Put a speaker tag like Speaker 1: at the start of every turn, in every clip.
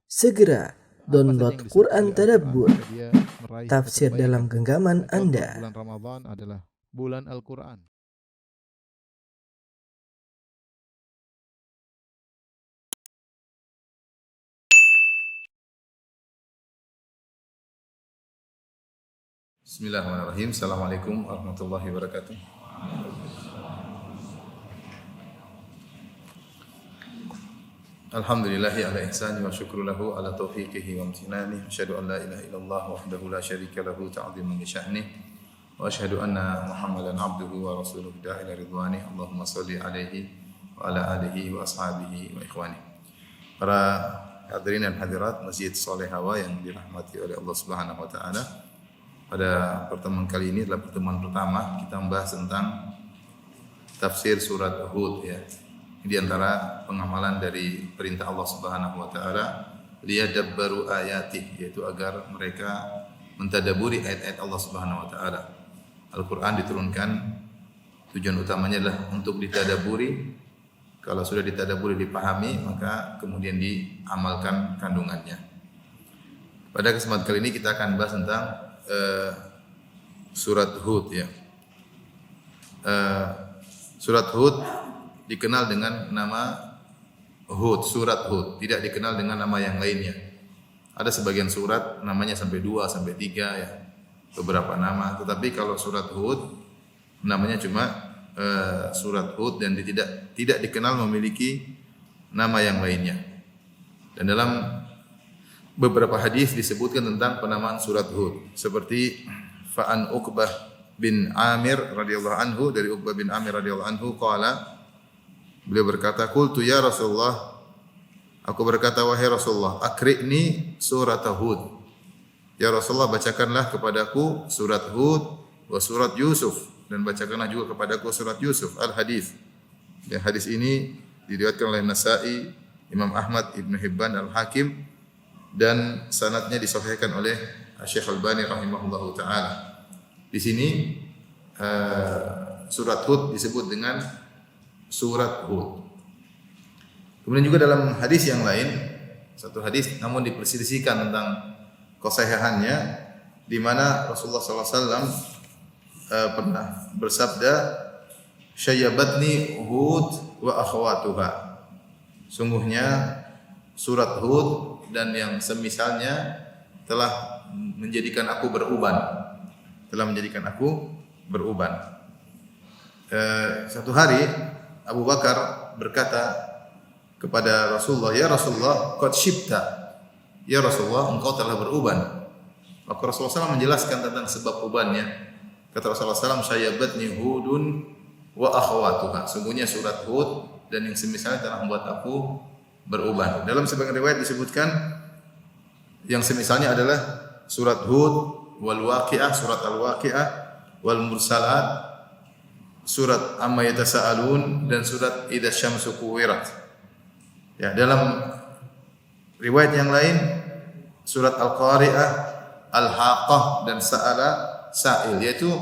Speaker 1: Segera download Quran Tadabbur,
Speaker 2: dia meraih
Speaker 1: tafsir
Speaker 2: kebaikan.
Speaker 1: dalam genggaman
Speaker 2: Contoh,
Speaker 1: Anda.
Speaker 2: bulan Ramadan adalah bulan Al-Quran.
Speaker 3: Bismillahirrahmanirrahim. Assalamualaikum warahmatullahi wabarakatuh. Alhamdulillahi ala ihsani wa syukru lahu ala taufiqihi wa amtinani. Asyhadu an la ilaha illallah wahdahu la syarika lahu ta'ziman li sya'nih. Wa asyhadu anna Muhammadan abduhu wa rasuluhu da'ila ridwani. Allahumma shalli alaihi wa ala alihi wa ashabihi wa ikhwani. Para hadirin dan hadirat Masjid Sholeh Hawa yang dirahmati oleh Allah Subhanahu wa taala. Pada pertemuan kali ini adalah pertemuan pertama kita membahas tentang tafsir surat Hud ya. Ini di antara pengamalan dari perintah Allah Subhanahu wa taala liyadabbaru ayatih, yaitu agar mereka mentadaburi ayat-ayat Allah Subhanahu wa taala. Al-Qur'an diturunkan tujuan utamanya adalah untuk ditadaburi. Kalau sudah ditadaburi dipahami, maka kemudian diamalkan kandungannya. Pada kesempatan kali ini kita akan bahas tentang surat Hud ya. Surat Hud dikenal dengan nama Hud, surat Hud, tidak dikenal dengan nama yang lainnya. Ada sebagian surat namanya sampai 2 sampai 3 ya. Beberapa nama, tetapi kalau surat Hud namanya cuma surat Hud dan tidak dikenal memiliki nama yang lainnya. Dan dalam beberapa hadis disebutkan tentang penamaan surat Hud, seperti Fa'an Uqbah bin Amir radhiyallahu anhu, dari Uqbah bin Amir radhiyallahu anhu qala, beliau berkata, qultu ya Rasulullah, aku berkata wahai Rasulullah, akri'ni surat Hud. Ya Rasulullah, bacakanlah kepadaku surat Hud wa surat Yusuf, dan bacakanlah juga kepadaku surat Yusuf. Al-hadis. Ya, hadis ini diriwayatkan oleh Nasa'i, Imam Ahmad, Ibnu Hibban, Al-Hakim, dan sanadnya disahihkan oleh Syekh Al-Albani rahimahullahu taala. Di sini surat Hud disebut dengan surat Hud. Kemudian juga dalam hadis yang lain, satu hadis namun diperselisihkan tentang kesahihannya, di mana Rasulullah SAW pernah bersabda, "Syayyabatni Hud wa akhawatuha." Sungguhnya surat Hud dan yang semisalnya telah menjadikan aku beruban. Satu hari Abu Bakar berkata kepada Rasulullah, "Ya Rasulullah, qad syibta." Ya Rasulullah, engkau telah beruban. Maka Rasulullah SAW menjelaskan tentang sebab ubannya. Kata Rasulullah SAW, "Syayyabatni Hudun wa akhawatuha." Sungguhnya surat Hud dan yang semisalnya telah membuat aku beruban. Dalam sebagian riwayat disebutkan yang semisalnya adalah surat Hud, wal Waqi'ah, surat Al-Waqi'ah, wal Mursalat, surat Amma Yatasaalun, dan surat Idza Syamsu Kuwirat. Ya, dalam riwayat yang lain surat Al-Qari'ah, Al-Haqqah, dan Sa'ala Sa'il, yaitu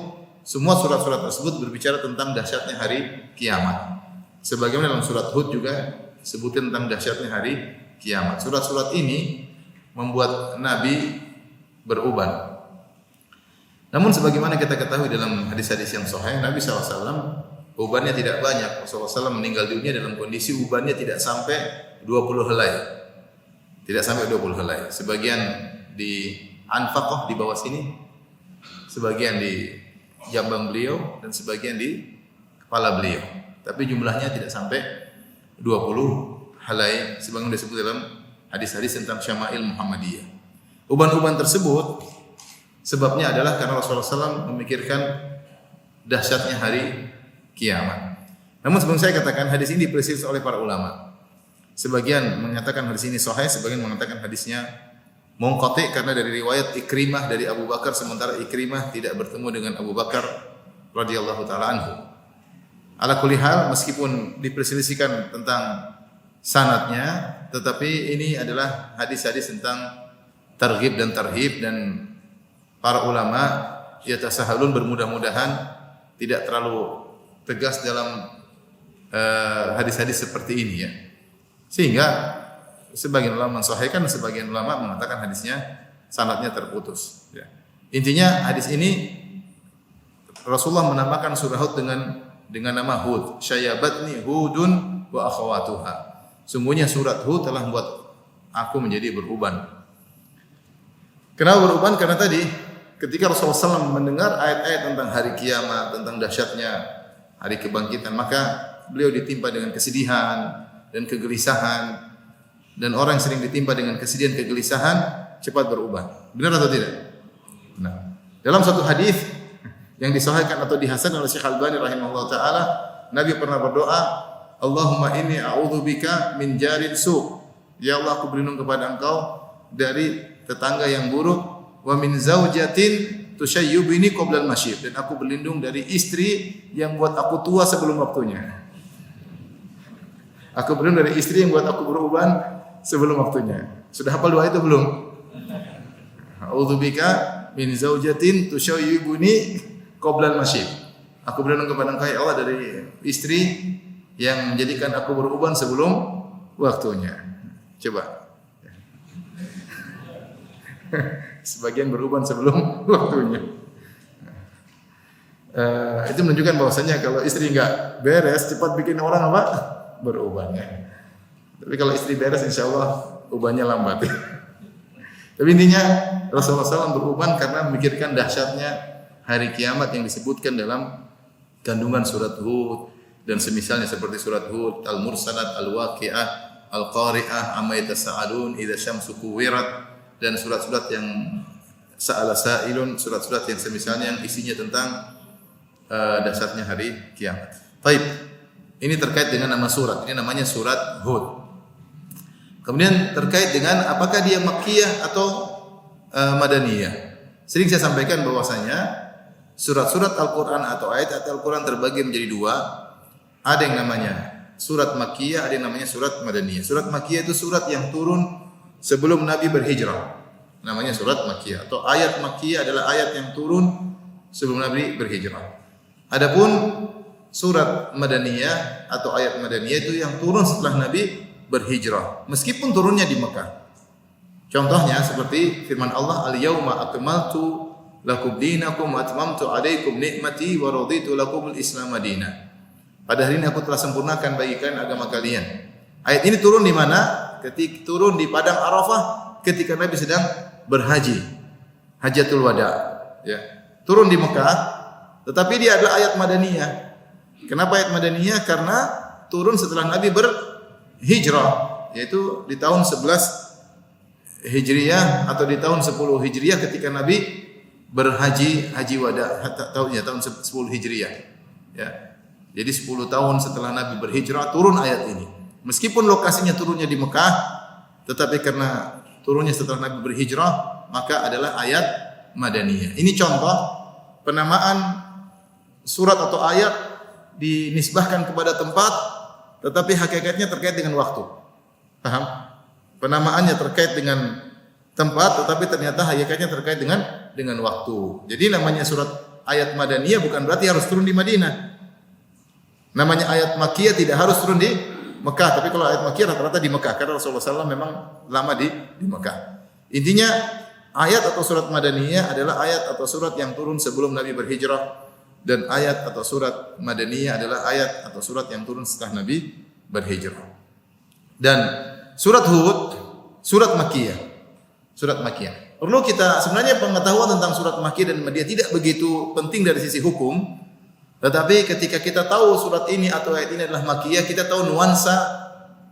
Speaker 3: semua surat-surat tersebut berbicara tentang dahsyatnya hari kiamat. Sebagaimana dalam surat Hud juga sebutkan tentang dahsyatnya hari kiamat. Surat-surat ini membuat Nabi beruban. Namun sebagaimana kita ketahui dalam hadis-hadis yang sahih, Nabi SAW ubannya tidak banyak. Rasulullah SAW meninggal dunia dalam kondisi ubannya tidak sampai 20 helai. Tidak sampai 20 helai. Sebagian di Anfaqah di bawah sini, sebagian di jambang beliau, dan sebagian di kepala beliau. Tapi jumlahnya tidak sampai 20 helai sebagaimana disebut dalam hadis-hadis tentang Syama'il Muhammadiyah. Uban-uban tersebut sebabnya adalah karena Rasulullah SAW memikirkan dahsyatnya hari kiamat. Namun sebelum saya katakan, hadis ini diperselisih oleh para ulama. Sebagian mengatakan hadis ini sahih, sebagian mengatakan hadisnya munqati karena dari riwayat Ikrimah dari Abu Bakar, sementara Ikrimah tidak bertemu dengan Abu Bakar radhiyallahu taala anhu. Ala kulli hal, meskipun diperselisihkan tentang sanadnya, tetapi ini adalah hadis-hadis tentang targhib dan tarhib, dan para ulama yatasahalun, bermudah-mudahan tidak terlalu tegas dalam hadis-hadis seperti ini ya. Sehingga sebagian ulama mensahihkan, sebagian ulama mengatakan hadisnya sanadnya terputus. Ya. Intinya hadis ini Rasulullah menamakan surah Hud dengan nama Hud. Syayabatni Hudun wa akhawatuha. Sungguhnya surat Hud telah membuat aku menjadi beruban. Kenapa beruban? Karena tadi ketika Rasulullah SAW mendengar ayat-ayat tentang hari kiamat, tentang dahsyatnya hari kebangkitan, maka beliau ditimpa dengan kesedihan dan kegelisahan. Dan orang yang sering ditimpa dengan kesedihan, kegelisahan cepat berubah. Benar atau tidak? Nah, dalam satu hadis yang disahihkan atau dihasankan oleh Syekh Al-Albani rahimahullah taala, Nabi pernah berdoa, Allahumma inni a'udzubika min jarin su'. Ya Allah, aku berlindung kepada Engkau dari tetangga yang buruk, wa min zaujatin tushayyibuni qabla al-masyib, dan aku berlindung dari istri yang buat aku tua sebelum waktunya. Aku berlindung dari istri yang buat aku beruban sebelum waktunya. Sudah hafal doa itu belum? A'udzubika min zaujatin tushayyibuni qabla al-masyib. Aku berlindung kepada Engkau ya Allah dari istri yang menjadikan aku beruban sebelum waktunya. Coba. Sebagian beruban sebelum waktunya. Itu menunjukkan bahwasanya kalau istri enggak beres cepat bikin orang apa? Beruban ya. Tapi kalau istri beres insyaallah ubannya lambat. Tapi intinya Rasulullah SAW beruban karena memikirkan dahsyatnya hari kiamat yang disebutkan dalam kandungan surat Hud dan semisalnya seperti surat Hud, Al-Mursalat, Al-Waqi'ah, Al-Qari'ah, Amma yatasaalun, Idza syamsu kuwirat, dan surat-surat yang sa'ala sa'ilun, surat-surat yang semisalnya yang isinya tentang dahsyatnya hari kiamat. Baik. Ini terkait dengan nama surat. Ini namanya surat Hud. Kemudian terkait dengan apakah dia Makkiyah atau Madaniyah. Sering saya sampaikan bahwasanya surat-surat Al-Qur'an atau ayat-ayat Al-Qur'an terbagi menjadi dua. Ada yang namanya surat Makkiyah, ada yang namanya surat Madaniyah. Surat Makkiyah itu surat yang turun sebelum Nabi berhijrah. Namanya surat Makkiyah. Atau ayat Makkiyah adalah ayat yang turun sebelum Nabi berhijrah. Adapun surat Madaniyah atau ayat Madaniyah itu yang turun setelah Nabi berhijrah, meskipun turunnya di Mekah. Contohnya seperti firman Allah, Al-yawma akmaltu lakum dinakum wa atmamtu alaikum ni'mati wa raditu lakumul Islam madina. Pada hari ini aku telah sempurnakan bagi kalian agama kalian. Ayat ini turun di mana? Ketika turun di padang Arafah ketika Nabi sedang berhaji, Hajatul Wada. Ya. Turun di Mekah, tetapi dia adalah ayat Madaniyah. Kenapa ayat Madaniyah? Karena turun setelah Nabi berhijrah, yaitu di tahun 11 Hijriyah atau di tahun 10 Hijriyah ketika Nabi berhaji haji wada, tahun 10 Hijriyah. Ya. Jadi 10 tahun setelah Nabi berhijrah turun ayat ini. Meskipun lokasinya turunnya di Mekah, tetapi karena turunnya setelah Nabi berhijrah, maka adalah ayat Madaniyah. Ini contoh penamaan surat atau ayat dinisbahkan kepada tempat, tetapi hakikatnya terkait dengan waktu. Paham? Penamaannya terkait dengan tempat, tetapi ternyata hakikatnya terkait dengan waktu. Jadi namanya surat ayat Madaniyah bukan berarti harus turun di Madinah. Namanya ayat Makkiyah tidak harus turun di Mekah, tapi kalau ayat Makkiyah rata-rata di Mekah karena Rasulullah SAW memang lama di Mekah. Intinya ayat atau surat Madaniyah adalah ayat atau surat yang turun sebelum Nabi berhijrah, dan ayat atau surat Madaniyah adalah ayat atau surat yang turun setelah Nabi berhijrah. Dan surat Hud, surat Makkiyah. Surat Makkiyah. Perlu kita sebenarnya pengetahuan tentang surat Makkiyah dan Madinah tidak begitu penting dari sisi hukum. Tetapi ketika kita tahu surat ini atau ayat ini adalah Makkiyah, kita tahu nuansa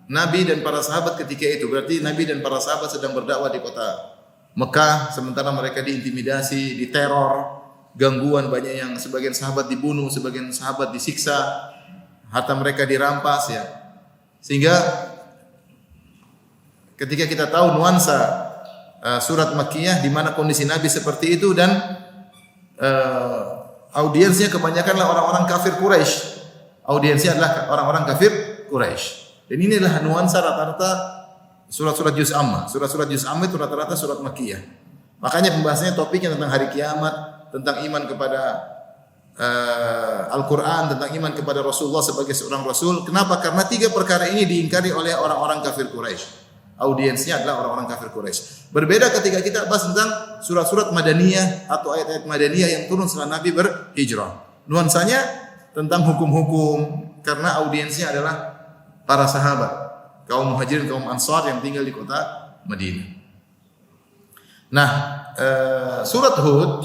Speaker 3: Nabi dan para sahabat ketika itu. Berarti Nabi dan para sahabat sedang berdakwah di kota Mekah, sementara mereka diintimidasi, diteror, gangguan, banyak yang sebagian sahabat dibunuh, sebagian sahabat disiksa, harta mereka dirampas ya. Sehingga ketika kita tahu nuansa surat Makkiyah di mana kondisi Nabi seperti itu dan audiensnya kebanyakanlah orang-orang kafir Quraisy. Audiensnya adalah orang-orang kafir Quraisy. Dan ini adalah nuansa rata-rata surat-surat juz amma. Surat-surat juz amma itu rata-rata surat Makkiyah. Makanya pembahasannya topiknya tentang hari kiamat, tentang iman kepada Al-Quran, tentang iman kepada Rasulullah sebagai seorang Rasul. Kenapa? Karena 3 perkara ini diingkari oleh orang-orang kafir Quraisy. audiensnya adalah orang-orang kafir Quraisy. Berbeda ketika kita bahas tentang surat-surat Madaniyah atau ayat-ayat Madaniyah yang turun setelah Nabi berhijrah. Nuansanya tentang hukum-hukum karena audiensnya adalah para sahabat, kaum Muhajirin, kaum Ansar yang tinggal di kota Madinah. Nah, surat Hud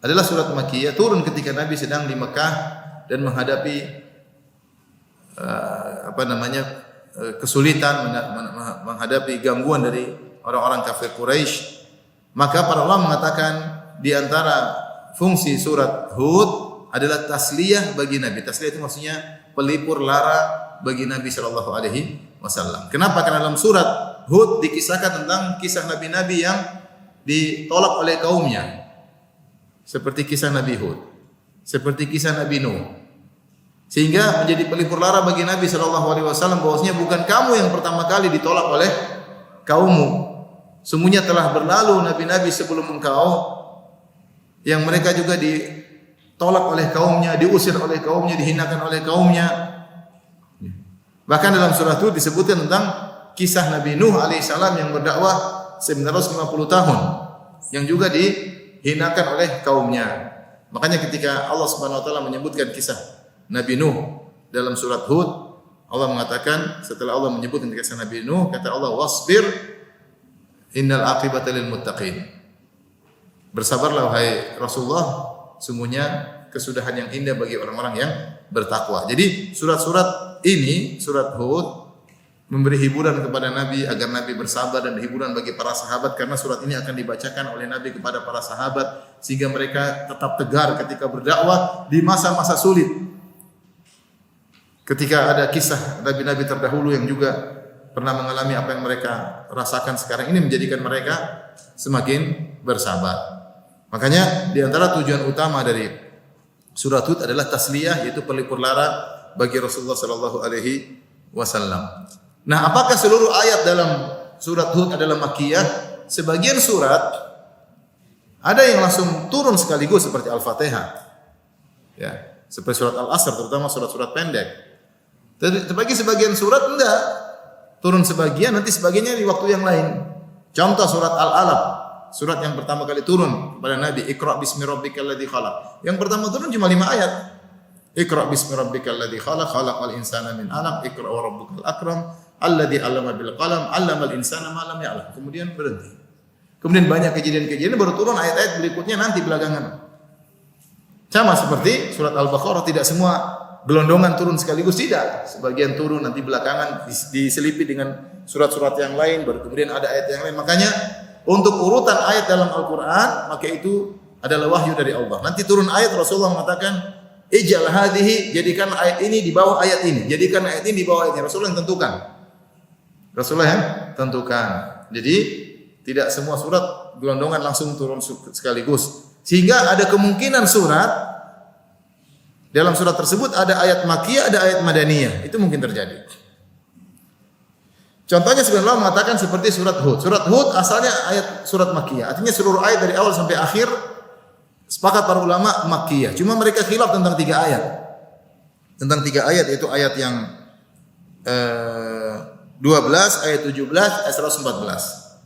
Speaker 3: adalah surat Makkiyah, turun ketika Nabi sedang di Mekah dan menghadapi kesulitan, menghadapi gangguan dari orang-orang kafir Quraisy. Maka para ulama mengatakan di antara fungsi surat Hud adalah tasliyah bagi Nabi. Tasliyah itu maksudnya pelipur lara bagi Nabi sallallahu alaihi wasallam. Kenapa? Karena dalam surat Hud dikisahkan tentang kisah nabi-nabi yang ditolak oleh kaumnya. Seperti kisah Nabi Hud, seperti kisah Nabi Nuh. Sehingga menjadi pelipur lara bagi Nabi sallallahu alaihi wasallam bahwasanya bukan kamu yang pertama kali ditolak oleh kaummu. Semuanya telah berlalu nabi-nabi sebelum engkau yang mereka juga ditolak oleh kaumnya, diusir oleh kaumnya, dihinakan oleh kaumnya. Bahkan dalam surah itu disebutkan tentang kisah Nabi Nuh alaihissalam yang berdakwah 950 tahun yang juga dihinakan oleh kaumnya. Makanya ketika Allah Subhanahu wa taala menyebutkan kisah Nabi Nuh dalam surat Hud, Allah mengatakan setelah Allah menyebutkan kisah Nabi Nuh, kata Allah, wasbir innal aqibata lil muttaqin. Bersabarlah wahai Rasulullah, sungguhnya kesudahan yang indah bagi orang-orang yang bertakwa. Jadi surat-surat ini, surat Hud memberi hiburan kepada Nabi agar Nabi bersabar dan hiburan bagi para sahabat karena surat ini akan dibacakan oleh Nabi kepada para sahabat sehingga mereka tetap tegar ketika berdakwah di masa-masa sulit. Ketika ada kisah nabi-nabi terdahulu yang juga pernah mengalami apa yang mereka rasakan sekarang ini menjadikan mereka semakin bersabar. Makanya di antara tujuan utama dari surat Hud adalah tasliyah, yaitu pelipur lara bagi Rasulullah sallallahu alaihi wasallam. Nah, apakah seluruh ayat dalam surat Hud adalah Makkiyah? Sebagian surat ada yang langsung turun sekaligus seperti Al-Fatihah. Ya, seperti surat Al-Asr, terutama surat-surat pendek. Tetapi sebagian surat enggak. Turun sebagian, nanti sebagiannya di waktu yang lain. Contoh surat Al-Alaq, surat yang pertama kali turun kepada Nabi, Iqra bismi rabbikal ladzi khalaq. Yang pertama turun cuma 5 ayat. Iqra bismi rabbikal ladzi khalaq, khalaqal insana min 'alaq, Iqra wa rabbukal akram, alladzi 'allama bil qalam, 'allamal insana ma lam ya'lam. Kemudian berhenti. Kemudian banyak kejadian-kejadian baru turun ayat-ayat berikutnya nanti belakangan. Sama seperti surat Al-Baqarah, tidak semua gelondongan turun sekaligus, tidak. Sebagian turun nanti belakangan diselipi dengan surat-surat yang lain, baru kemudian ada ayat yang lain. Makanya untuk urutan ayat dalam Al-Qur'an, maka itu adalah wahyu dari Allah. Nanti turun ayat Rasulullah mengatakan, "Ij'al hadhihi", jadikan ayat ini di bawah ayat ini. Jadikan ayat ini di bawah ayat ini. Rasulullah yang tentukan. Rasulullah yang tentukan. Jadi tidak semua surat gelondongan langsung turun sekaligus. Sehingga ada kemungkinan surat dalam surat tersebut ada ayat Makkiyah, ada ayat Madaniyah. Itu mungkin terjadi. Contohnya sebenarnya Allah mengatakan seperti surat Hud. Surat Hud asalnya ayat surat Makkiyah. Artinya seluruh ayat dari awal sampai akhir sepakat para ulama Makkiyah. Cuma mereka khilaf tentang 3 ayat. Tentang 3 ayat, yaitu ayat yang 12, ayat 17, ayat 114.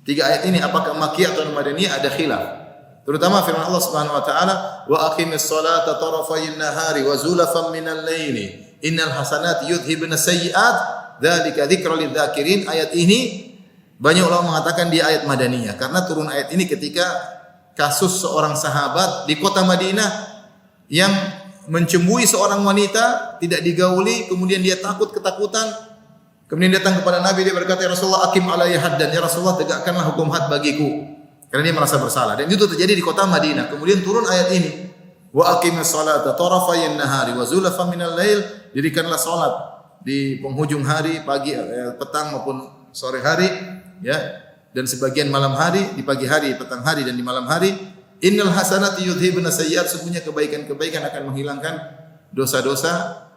Speaker 3: 3 ayat ini apakah Makkiyah atau Madaniyah ada khilaf. Terutama firman Allah Subhanahu wa taala, "Wa aqimis salata tarafayn nahari wa zulafan minal laili, innal hasanati yudhhibna sayyi'at, dzalika dzikra lidz-dzakirin." Ayat ini banyak ulama mengatakan dia ayat Madaniyah karena turun ayat ini ketika kasus seorang sahabat di kota Madinah yang mencembui seorang wanita, tidak digauli, kemudian dia ketakutan, kemudian datang kepada Nabi, dia berkata, "Ya Rasulullah, aqim alayya haddan." Ya Rasulullah, tegakkanlah hukum had bagiku. Karena dia merasa bersalah. Dan itu terjadi di kota Madinah. Kemudian turun ayat ini. Wa aqimis salata tarafayn nahari wa zulafan minal lail. Jadikanlah salat di penghujung hari, pagi, petang maupun sore hari, ya. Dan sebagian malam hari, di pagi hari, petang hari dan di malam hari. Innal hasanati yudhhibna sayyi'at. Sesungguhnya kebaikan-kebaikan akan menghilangkan dosa-dosa.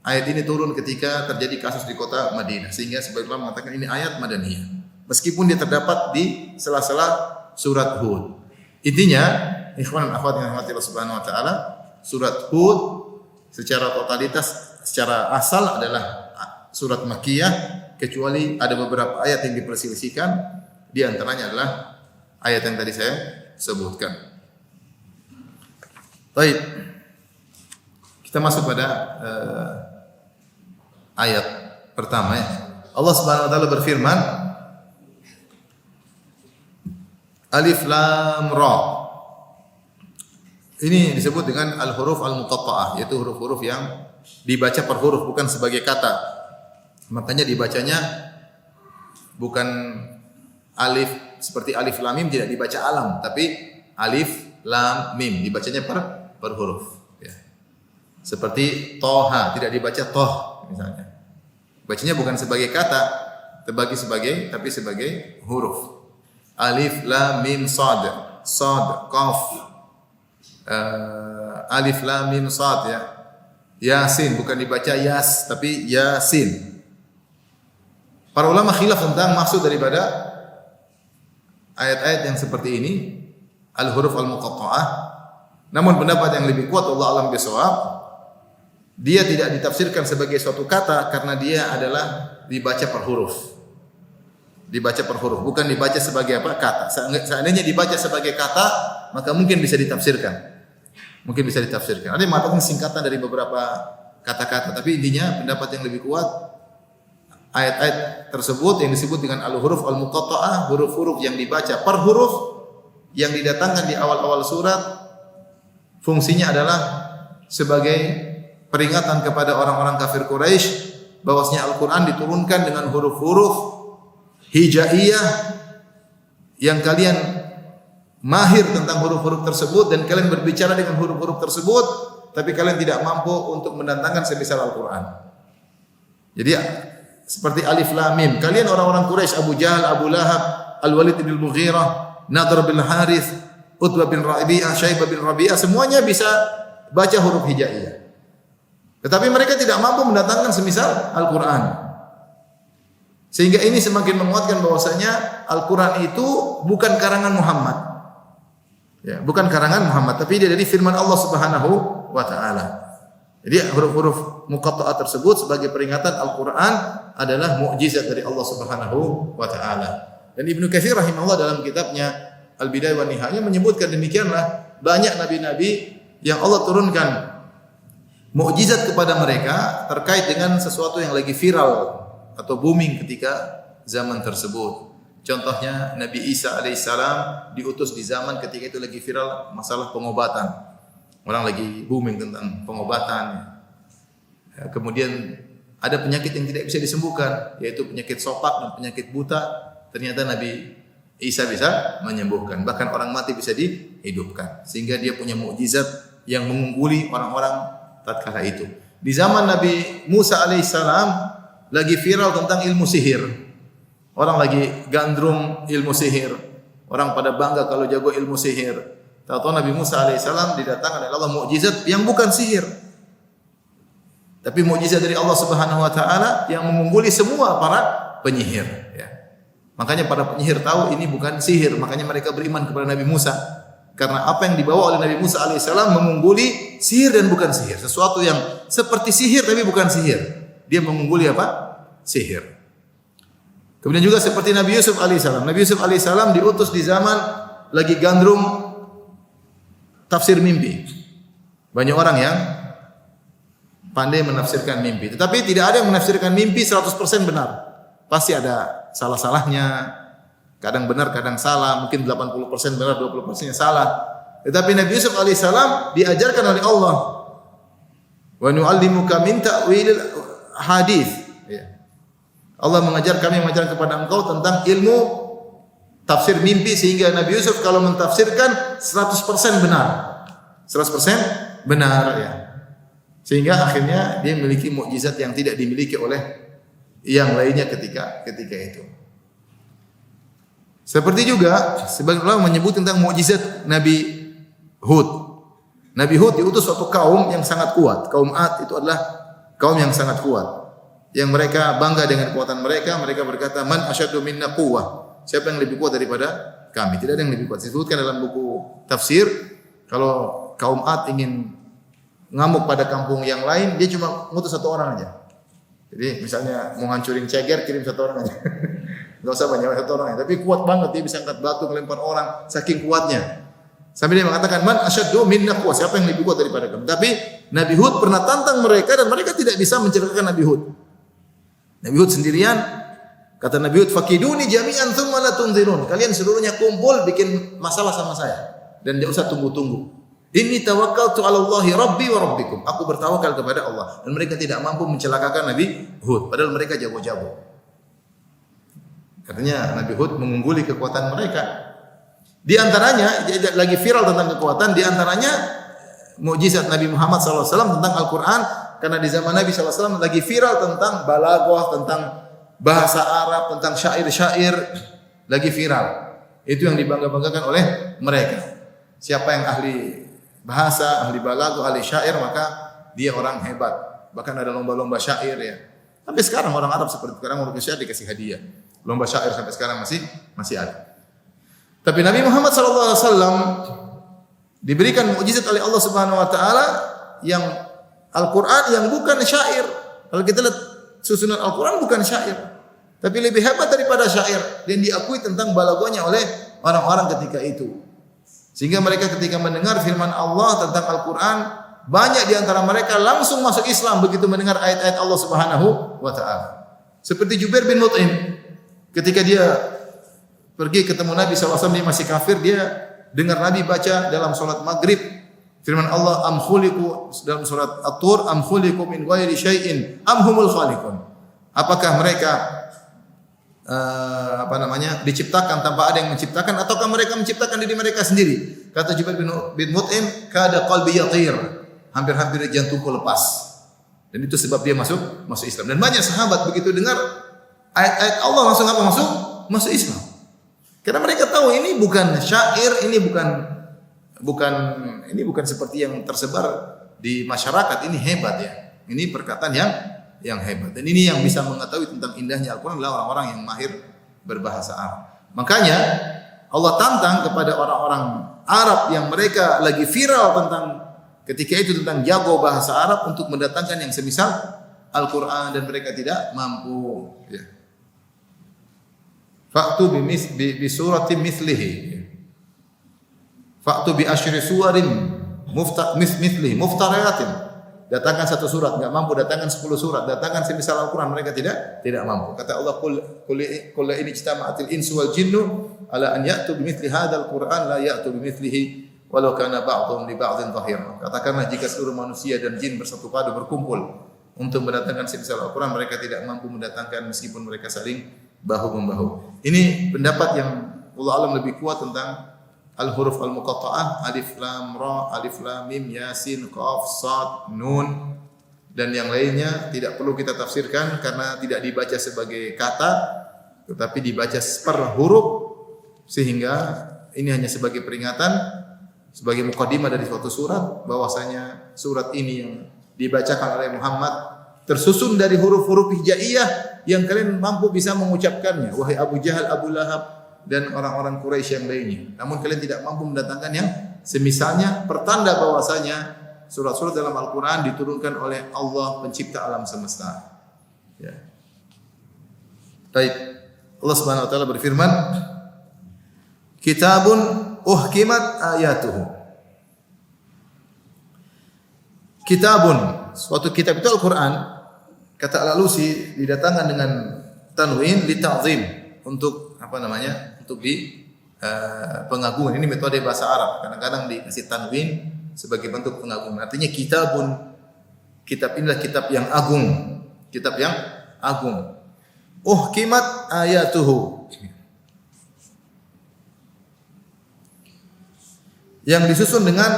Speaker 3: Ayat ini turun ketika terjadi kasus di kota Madinah. Sehingga sebagian ulama mengatakan ini ayat Madaniyah. Meskipun dia terdapat di sela-sela surat Hud. Intinya, ikhwan dan akhwat yang dirahmati Allah Subhanahu wa taala, surat Hud secara totalitas, secara asal adalah surat Makkiyah, kecuali ada beberapa ayat yang diperselisihkan, di antaranya adalah ayat yang tadi saya sebutkan. Baik. Kita masuk pada ayat pertama ya. Allah Subhanahu wa taala berfirman, Alif Lam Ra. Ini disebut dengan al-huruf al-muqatta'ah, yaitu huruf-huruf yang dibaca per huruf bukan sebagai kata. Makanya dibacanya bukan alif seperti alif lam mim, tidak dibaca alam, tapi alif lam mim dibacanya per huruf ya. Seperti toha tidak dibaca toh misalnya. Bacanya bukan sebagai kata, tapi sebagai huruf. Alif lam mim sad, sad qaf. Alif lam mim sad ya. Yasin bukan dibaca yas tapi yasin. Para ulama khilaf tentang maksud daripada ayat-ayat yang seperti ini, al-huruf al-muqatta'ah. Namun pendapat yang lebih kuat, Allah alam bisawab, dia tidak ditafsirkan sebagai suatu kata karena dia adalah dibaca per huruf. Dibaca per huruf, bukan dibaca sebagai apa? Kata. Seandainya dibaca sebagai kata, maka mungkin bisa ditafsirkan. Ada yang mengatakan singkatan dari beberapa kata-kata, tapi intinya pendapat yang lebih kuat, ayat-ayat tersebut yang disebut dengan al-huruf al-muqatta'ah, huruf-huruf yang dibaca per huruf yang didatangkan di awal-awal surat, fungsinya adalah sebagai peringatan kepada orang-orang kafir Quraisy bahwasanya Al-Qur'an diturunkan dengan huruf-huruf hijaiyah yang kalian mahir tentang huruf-huruf tersebut dan kalian berbicara dengan huruf-huruf tersebut, tapi kalian tidak mampu untuk mendatangkan semisal Al-Qur'an. Jadi seperti alif lam mim, kalian orang-orang Quraisy, Abu Jahal, Abu Lahab, Al-Walid bin Mughirah, Nadhr bin Harith, Utbah bin Rabi'ah, Syaibah bin Rabi'ah, semuanya bisa baca huruf hijaiyah. Tetapi mereka tidak mampu mendatangkan semisal Al-Qur'an. Sehingga ini semakin menguatkan bahwasanya Al-Qur'an itu bukan karangan Muhammad. Ya, bukan karangan Muhammad, tapi dia dari firman Allah Subhanahu wa taala. Jadi huruf-huruf muqatta'ah tersebut sebagai peringatan Al-Qur'an adalah mukjizat dari Allah Subhanahu wa taala. Dan Ibnu Katsir rahimahullah dalam kitabnya Al-Bidayah wa Nihayah menyebutkan demikianlah banyak nabi-nabi yang Allah turunkan mukjizat kepada mereka terkait dengan sesuatu yang lagi viral atau booming ketika zaman tersebut. Contohnya Nabi Isa alaihissalam diutus di zaman ketika itu lagi viral masalah pengobatan. Orang lagi booming tentang pengobatan. Ya, kemudian ada penyakit yang tidak bisa disembuhkan, yaitu penyakit sopak dan penyakit buta. Ternyata Nabi Isa bisa menyembuhkan. Bahkan orang mati bisa dihidupkan. Sehingga dia punya mukjizat yang mengungguli orang-orang tatkala itu. Di zaman Nabi Musa alaihissalam lagi viral tentang ilmu sihir. Orang lagi gandrung ilmu sihir. Orang pada bangga kalau jago ilmu sihir. Tahu-tahu Nabi Musa alaihissalam didatangkan oleh Allah mukjizat yang bukan sihir. Tapi mukjizat dari Allah Subhanahu wa taala yang mengungguli semua para penyihir, ya. Makanya para penyihir tahu ini bukan sihir, makanya mereka beriman kepada Nabi Musa. Karena apa yang dibawa oleh Nabi Musa alaihissalam mengungguli sihir dan bukan sihir. Sesuatu yang seperti sihir tapi bukan sihir. Dia mengungguli apa? Sihir. Kemudian juga seperti Nabi Yusuf alaihissalam. Nabi Yusuf alaihissalam diutus di zaman lagi gandrung tafsir mimpi. Banyak orang yang pandai menafsirkan mimpi. Tetapi tidak ada yang menafsirkan mimpi 100% benar. Pasti ada salah-salahnya. Kadang benar, kadang salah. Mungkin 80% benar, 20% salah. Tetapi Nabi Yusuf alaihissalam diajarkan oleh Allah. Wa nu'allimuka min ta'wilil hadits. Allah kami mengajarkan kepada engkau tentang ilmu tafsir mimpi sehingga Nabi Yusuf kalau mentafsirkan 100% benar. 100% benar ya. Sehingga akhirnya dia memiliki mukjizat yang tidak dimiliki oleh yang lainnya ketika itu. Seperti juga sebagian ulama menyebut tentang mukjizat Nabi Hud. Nabi Hud diutus suatu kaum yang sangat kuat. Kaum Ad itu adalah kaum yang sangat kuat. Yang mereka bangga dengan kekuatan mereka, mereka berkata, "Man asyaddu minna quwwah." Siapa yang lebih kuat daripada kami? Tidak ada yang lebih kuat. Disebutkan dalam buku tafsir, kalau kaum Ad ingin ngamuk pada kampung yang lain, dia cuma ngutus satu orang aja. Jadi misalnya mau hancurin ceger, kirim satu orang aja. Enggak usah banyak, satu orang aja. Tapi kuat banget, dia bisa angkat batu, melempar orang, saking kuatnya. Sampai dia mengatakan, man asyaddu minna quwwah, siapa yang lebih kuat daripada kamu. Tapi Nabi Hud pernah tantang mereka dan mereka tidak bisa mencelakakan Nabi Hud. Nabi Hud sendirian, kata Nabi Hud, fakiduni jami'an thumma la tunzirun. Kalian seluruhnya kumpul bikin masalah sama saya dan tidak usah tunggu-tunggu. Inni tawakkaltu 'ala Allahi rabbi wa rabbikum. Aku bertawakal kepada Allah dan mereka tidak mampu mencelakakan Nabi Hud padahal mereka jago-jago. Katanya Nabi Hud mengungguli kekuatan mereka. Di antaranya lagi viral tentang kekuatan, di antaranya mukjizat Nabi Muhammad SAW tentang Al-Quran, karena di zaman Nabi SAW lagi viral tentang balaghah, tentang bahasa Arab, tentang syair-syair, lagi viral. Itu yang dibangga-banggakan oleh mereka. Siapa yang ahli bahasa, ahli balaghah, ahli syair, maka dia orang hebat. Bahkan ada lomba-lomba syair ya. Sampai sekarang orang Arab seperti sekarang orang syair dikasih hadiah. Lomba syair sampai sekarang masih ada. Tapi Nabi Muhammad SAW diberikan mukjizat oleh Allah Subhanahu Wa Taala yang Al-Quran yang bukan syair. Kalau kita lihat susunan Al-Quran bukan syair, tapi lebih hebat daripada syair dan diakui tentang balaghahnya oleh orang-orang ketika itu. Sehingga mereka ketika mendengar firman Allah tentang Al-Quran, banyak di antara mereka langsung masuk Islam begitu mendengar ayat-ayat Allah Subhanahu Wa Taala. Seperti Jubair bin Mut'im, ketika dia pergi ketemu Nabi SAW, dia masih kafir, dia dengar Nabi baca dalam solat maghrib firman Allah, am khuliqu, dalam surat At-Tur, am khuliqu min ghairi syai'in am humul khaliqun. Apakah mereka diciptakan tanpa ada yang menciptakan, ataukah mereka menciptakan diri mereka sendiri? Kata Jubair bin Mut'im, kada qalbi yatir, hampir-hampir jantungku lepas. Dan itu sebab dia masuk Islam. Dan banyak sahabat begitu dengar ayat-ayat Allah langsung masuk Islam. Karena mereka tahu ini bukan syair, ini bukan seperti yang tersebar di masyarakat. Ini hebat ya. Ini perkataan yang hebat. Dan ini yang bisa mengetahui tentang indahnya Al-Quran adalah orang-orang yang mahir berbahasa Arab. Makanya Allah tantang kepada orang-orang Arab yang mereka lagi viral tentang ketika itu tentang jago bahasa Arab untuk mendatangkan yang semisal Al-Quran dan mereka tidak mampu. Ya. Fa'tu bi suratin mithlihi. Fa'tu bi asyri suwarin mithlihi muftariyatin. Datangkan satu surat, enggak mampu, datangkan 10 surat, datangkan semisal Al-Qur'an, mereka tidak mampu. Kata Allah, qul in ijtama'atil insu wal jinnu ala an ya'tu bi mithli hadzal Qur'an la ya'tu bi mithlihi walau kana ba'dhum li ba'dhin dhahira. Katakanlah jika seluruh manusia dan jin bersatu padu berkumpul untuk mendatangkan semisal Al-Qur'an, mereka tidak mampu mendatangkan meskipun mereka saling bahu-membahu. Ini pendapat yang Allah alam lebih kuat tentang al-huruf al-muqatta'ah, alif lam ra, alif lam mim, yasin, qaf, sad, nun dan yang lainnya tidak perlu kita tafsirkan karena tidak dibaca sebagai kata tetapi dibaca per huruf, sehingga ini hanya sebagai peringatan, sebagai muqaddimah dari suatu surat bahwasanya surat ini yang dibacakan oleh Muhammad tersusun dari huruf-huruf hijaiyah yang kalian mampu bisa mengucapkannya, wahai Abu Jahal, Abu Lahab dan orang-orang Quraisy yang lainnya. Namun kalian tidak mampu mendatangkan yang semisalnya, pertanda bahwasanya surat-surat dalam Al-Qur'an diturunkan oleh Allah pencipta alam semesta. Ya. Baik. Allah Subhanahu wa taala berfirman, "Kitabun uhkimat ayatuhu." Kitabun, suatu kitab itu Al-Qur'an. Kata Al-Alusi didatangkan dengan tanwin li ta'zim, untuk untuk di pengagungan. Ini metode bahasa Arab. Kadang-kadang dikasih tanwin sebagai bentuk pengagungan. Artinya kitab inilah kitab yang agung, kitab yang agung. Uhkimat ayatuhu, yang disusun dengan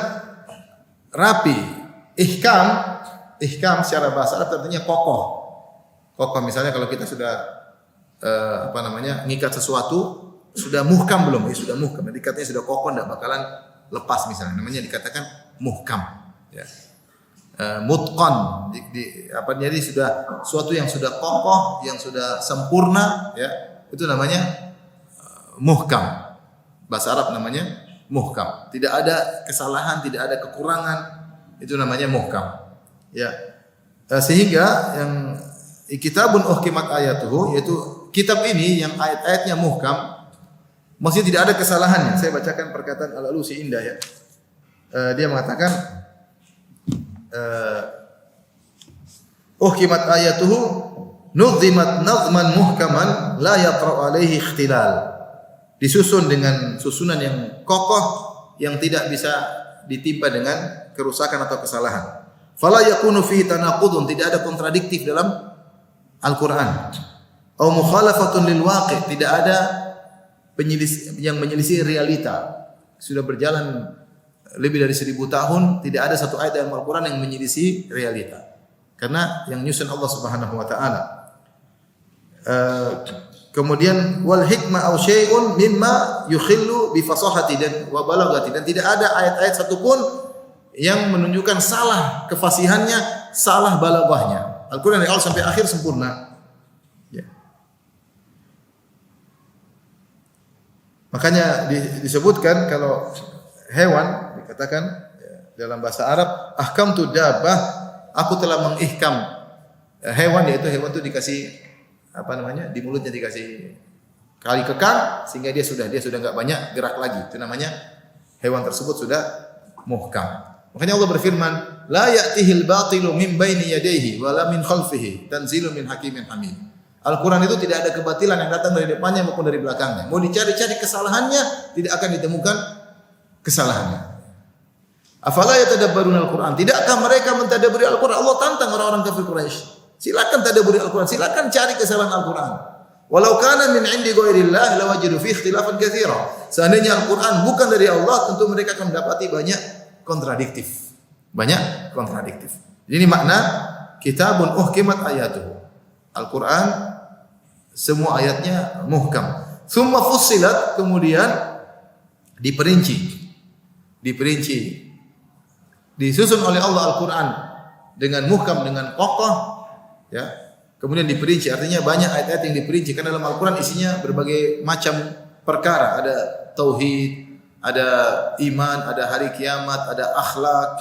Speaker 3: rapi. Ihkam secara bahasa Arab artinya kokoh. Kokoh, misalnya kalau kita sudah ngikat sesuatu, sudah muhkam belum? Ya sudah muhkam. Ikatnya sudah kokoh, tidak bakalan lepas misalnya. Namanya dikatakan muhkam. Ya. Mutqan. Jadi sudah suatu yang sudah kokoh, yang sudah sempurna, ya. Itu namanya muhkam. Bahasa Arab namanya muhkam. Tidak ada kesalahan, tidak ada kekurangan. Itu namanya muhkam. Ya. Sehingga yang kitabun uhkimat ayatuhu, yaitu kitab ini yang ayat-ayatnya muhkam, maksudnya tidak ada kesalahannya. Saya bacakan perkataan Al-Alusi indah ya. Dia mengatakan uhkimat ayatuhu nuzimat nazman muhkaman la yatra'u alaihi ikhtilal. Disusun dengan susunan yang kokoh yang tidak bisa ditimpa dengan kerusakan atau kesalahan. Fala yakunu fi tanaqudun, tidak ada kontradiktif dalam Al-Qur'an. Au mukhalafatun lil waqi', tidak ada yang menyelisih realita. Sudah berjalan lebih dari 1000 tahun, tidak ada satu ayat dalam Al-Qur'an yang menyelisih realita. Karena yang nyusun Allah Subhanahu wa taala. Kemudian wal hikmah au syai'un mimma yukhillu bi fasahati dan wa balaghati, dan tidak ada ayat-ayat satupun yang menunjukkan salah kefasihannya, salah balaghahnya. Al-Qur'an dari awal sampai akhir sempurna. Ya. Makanya disebutkan kalau hewan dikatakan dalam bahasa Arab ahkamtu dabbah, aku telah mengihkam hewan, yaitu hewan itu dikasih apa namanya, di mulutnya dikasih kali kekang sehingga dia sudah enggak banyak gerak lagi. Itu namanya hewan tersebut sudah muhkam. Makanya Allah berfirman, la ya'tihil batilu min baini yadayhi wala min khalfihi tanzilun min hakimin hamid. Al-Qur'an itu tidak ada kebatilan yang datang dari depannya maupun dari belakangnya. Mau dicari-cari kesalahannya, tidak akan ditemukan kesalahannya. Afala yatadabbaruna al-Qur'an? Tidakkah mereka mentadabburi Al-Qur'an? Allah tantang orang-orang kafir Quraisy. Silakan tadabburi Al-Qur'an, silakan cari kesalahan Al-Qur'an. Walau kana min 'indi ghairillah lawajidu fi ikhtilafan katsira. Seandainya Al-Qur'an bukan dari Allah, tentu mereka akan mendapati banyak kontradiktif. Banyak kontradiktif. Ini makna kitabun uhkimat ayatuhu. Al-Qur'an semua ayatnya muhkam. Tsumma fussilat, kemudian diperinci. Disusun oleh Allah Al-Qur'an dengan muhkam, dengan kokoh. Ya, kemudian diperinci, artinya banyak ayat-ayat yang diperinci karena dalam Al-Qur'an isinya berbagai macam perkara, ada tauhid, ada iman, ada hari kiamat, ada akhlak,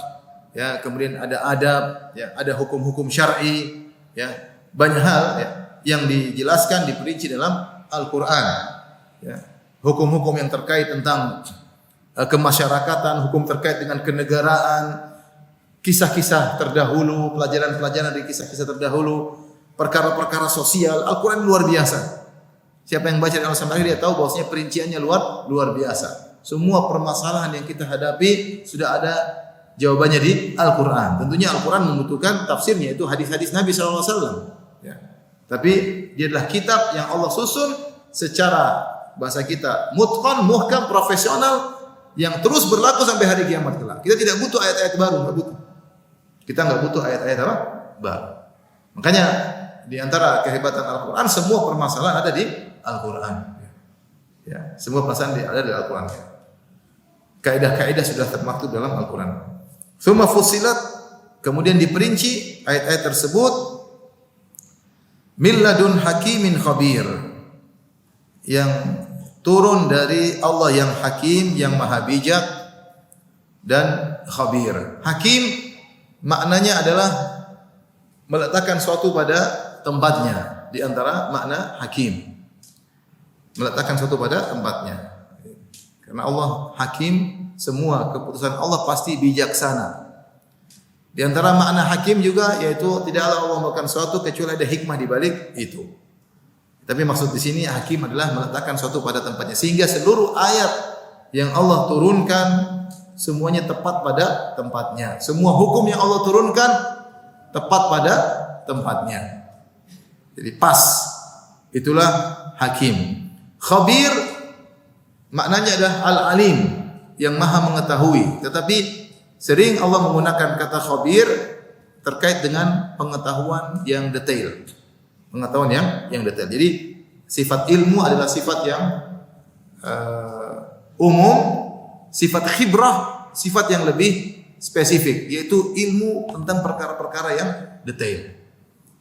Speaker 3: ya, kemudian ada adab, ya, ada hukum-hukum syar'i, ya, banyak hal ya, yang dijelaskan, diperinci dalam Al-Qur'an, ya. Hukum-hukum yang terkait tentang kemasyarakatan, hukum terkait dengan kenegaraan, kisah-kisah terdahulu, pelajaran-pelajaran dari kisah-kisah terdahulu, perkara-perkara sosial. Al-Qur'an luar biasa. Siapa yang baca dari awal sampai akhir dia tahu bahwasanya perinciannya luar biasa. Semua permasalahan yang kita hadapi sudah ada jawabannya di Al-Qur'an. Tentunya Al-Qur'an membutuhkan tafsirnya, itu hadis-hadis Nabi sallallahu alaihi wasallam. Ya. Tapi dia adalah kitab yang Allah susun secara bahasa kita mutqan, muhkam, profesional, yang terus berlaku sampai hari kiamat kelak. Kita tidak butuh ayat-ayat baru, enggak butuh. Kita enggak butuh ayat-ayat apa? Baru. Makanya di antara kehebatan Al-Qur'an, semua permasalahan ada di Al-Qur'an. Ya, semua permasalahan ada di Al-Qur'an. Kaidah-kaidah sudah termaktub dalam Al-Qur'an. Tsumma fussilat, kemudian diperinci ayat-ayat tersebut min ladun hakimin khabir, yang turun dari Allah yang hakim, yang maha bijak dan khabir. Hakim maknanya adalah meletakkan suatu pada tempatnya. Di antara makna hakim, meletakkan suatu pada tempatnya. Karena Allah hakim, semua keputusan Allah pasti bijaksana. Di antara makna hakim juga yaitu tidaklah Allah melakukan suatu kecuali ada hikmah di balik itu. Tapi maksud di sini hakim adalah meletakkan suatu pada tempatnya, sehingga seluruh ayat yang Allah turunkan semuanya tepat pada tempatnya. Semua hukum yang Allah turunkan tepat pada tempatnya. Jadi pas. Itulah hakim. Khabir maknanya adalah al-alim, yang maha mengetahui. Tetapi sering Allah menggunakan kata khabir terkait dengan pengetahuan yang detail. Pengetahuan yang detail. Jadi sifat ilmu adalah sifat yang umum, sifat khibrah sifat yang lebih spesifik, yaitu ilmu tentang perkara-perkara yang detail.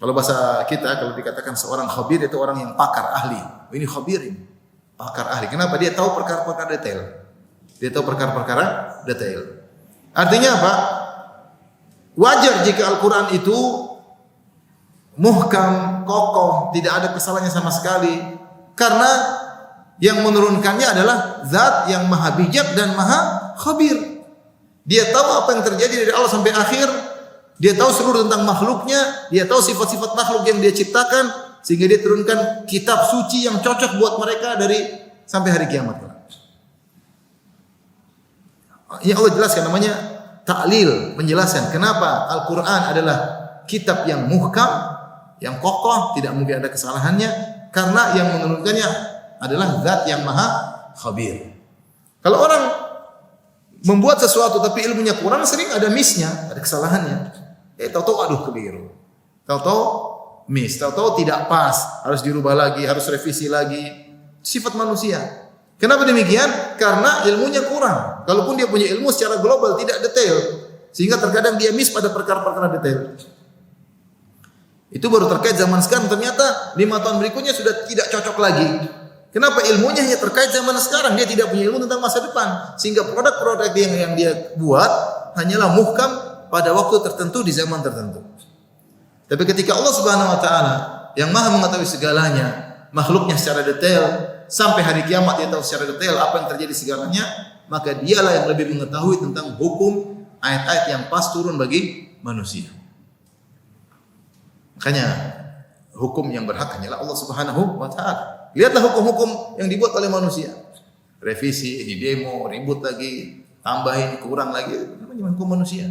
Speaker 3: Kalau bahasa kita, kalau dikatakan seorang khabir itu orang yang pakar, ahli. Ini khabir ini, pakar ahli. Kenapa? Dia tahu perkara-perkara detail. Dia tahu perkara-perkara detail. Artinya apa? Wajar jika Al-Quran itu muhkam, kokoh, tidak ada kesalahannya sama sekali. Karena yang menurunkannya adalah zat yang maha bijak dan maha khabir. Dia tahu apa yang terjadi dari awal sampai akhir. Dia tahu seluruh tentang makhluknya. Dia tahu sifat-sifat makhluk yang dia ciptakan. Sehingga dia turunkan kitab suci yang cocok buat mereka dari sampai hari kiamat. Ya Allah jelaskan namanya ta'lil, penjelasan. Kenapa Al-Quran adalah kitab yang muhkam, yang kokoh, tidak mungkin ada kesalahannya. Karena yang menurunkannya adalah zat yang maha khabir. Kalau orang membuat sesuatu tapi ilmunya kurang, sering ada miss-nya, ada kesalahannya. Tahu-tahu aduh keliru. Tahu-tahu miss, tahu-tahu tidak pas, harus dirubah lagi, harus revisi lagi. Sifat manusia. Kenapa demikian? Karena ilmunya kurang. Kalaupun dia punya ilmu secara global tidak detail, sehingga terkadang dia miss pada perkara-perkara detail. Itu baru terkait zaman sekarang, ternyata 5 tahun berikutnya sudah tidak cocok lagi. Kenapa? Ilmunya hanya terkait zaman sekarang, dia tidak punya ilmu tentang masa depan, sehingga produk-produk yang dia buat hanyalah muhkam pada waktu tertentu di zaman tertentu. Tapi ketika Allah Subhanahu wa taala yang Maha mengetahui segalanya, makhluknya secara detail, sampai hari kiamat dia tahu secara detail apa yang terjadi segalanya, maka dialah yang lebih mengetahui tentang hukum ayat-ayat yang pas turun bagi manusia. Makanya hukum yang berhak hanyalah Allah Subhanahu wa taala. Lihatlah hukum-hukum yang dibuat oleh manusia. Revisi, di demo, ribut lagi, tambahin, kurang lagi, namanya hukum manusia.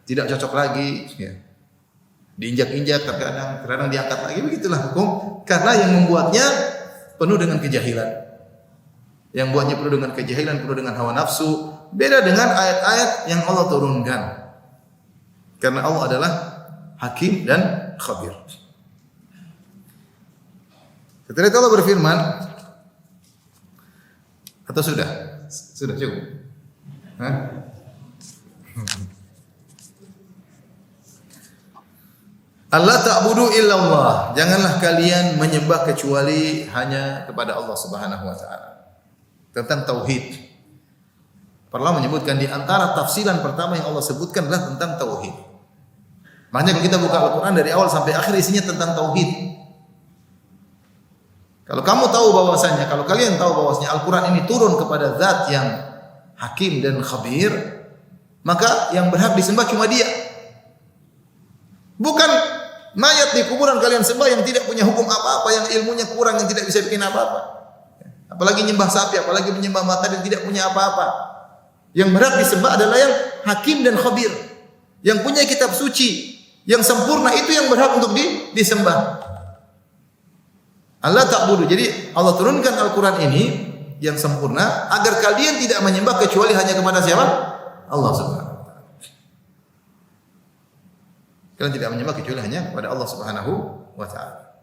Speaker 3: Tidak cocok lagi, ya. Diinjak-injak terkadang diangkat lagi, begitulah hukum. Karena yang membuatnya penuh dengan kejahilan. Yang buatnya penuh dengan kejahilan, penuh dengan hawa nafsu. Beda dengan ayat-ayat yang Allah turunkan. Karena Allah adalah hakim dan khabir. Setelah itu Allah berfirman, atau sudah? Sudah cukup? Hah? Allah ta'budu illallah. Janganlah kalian menyembah kecuali hanya kepada Allah Subhanahu wa taala. Tentang tauhid. Perlu menyebutkan di antara tafsiran pertama yang Allah sebutkan adalah tentang tauhid. Makanya kalau kita buka Al-Qur'an dari awal sampai akhir isinya tentang tauhid. Kalau kamu tahu bahwasanya, kalau kalian tahu bahwasanya Al-Qur'an ini turun kepada zat yang hakim dan khabir, maka yang berhak disembah cuma Dia. Bukan mayat di kuburan kalian sembah yang tidak punya hukum apa-apa, yang ilmunya kurang, yang tidak bisa bikin apa-apa. Apalagi menyembah sapi, apalagi menyembah mata dan tidak punya apa-apa. Yang berhak disembah adalah yang hakim dan khabir, yang punya kitab suci, yang sempurna, itu yang berhak untuk disembah. Allah ta'budu. Jadi Allah turunkan Al-Quran ini yang sempurna agar kalian tidak menyembah kecuali hanya kepada siapa? Allah Subhanahu wa taala. Kalian tidak menyembah kecuali hanya kepada Allah Subhanahu wa taala.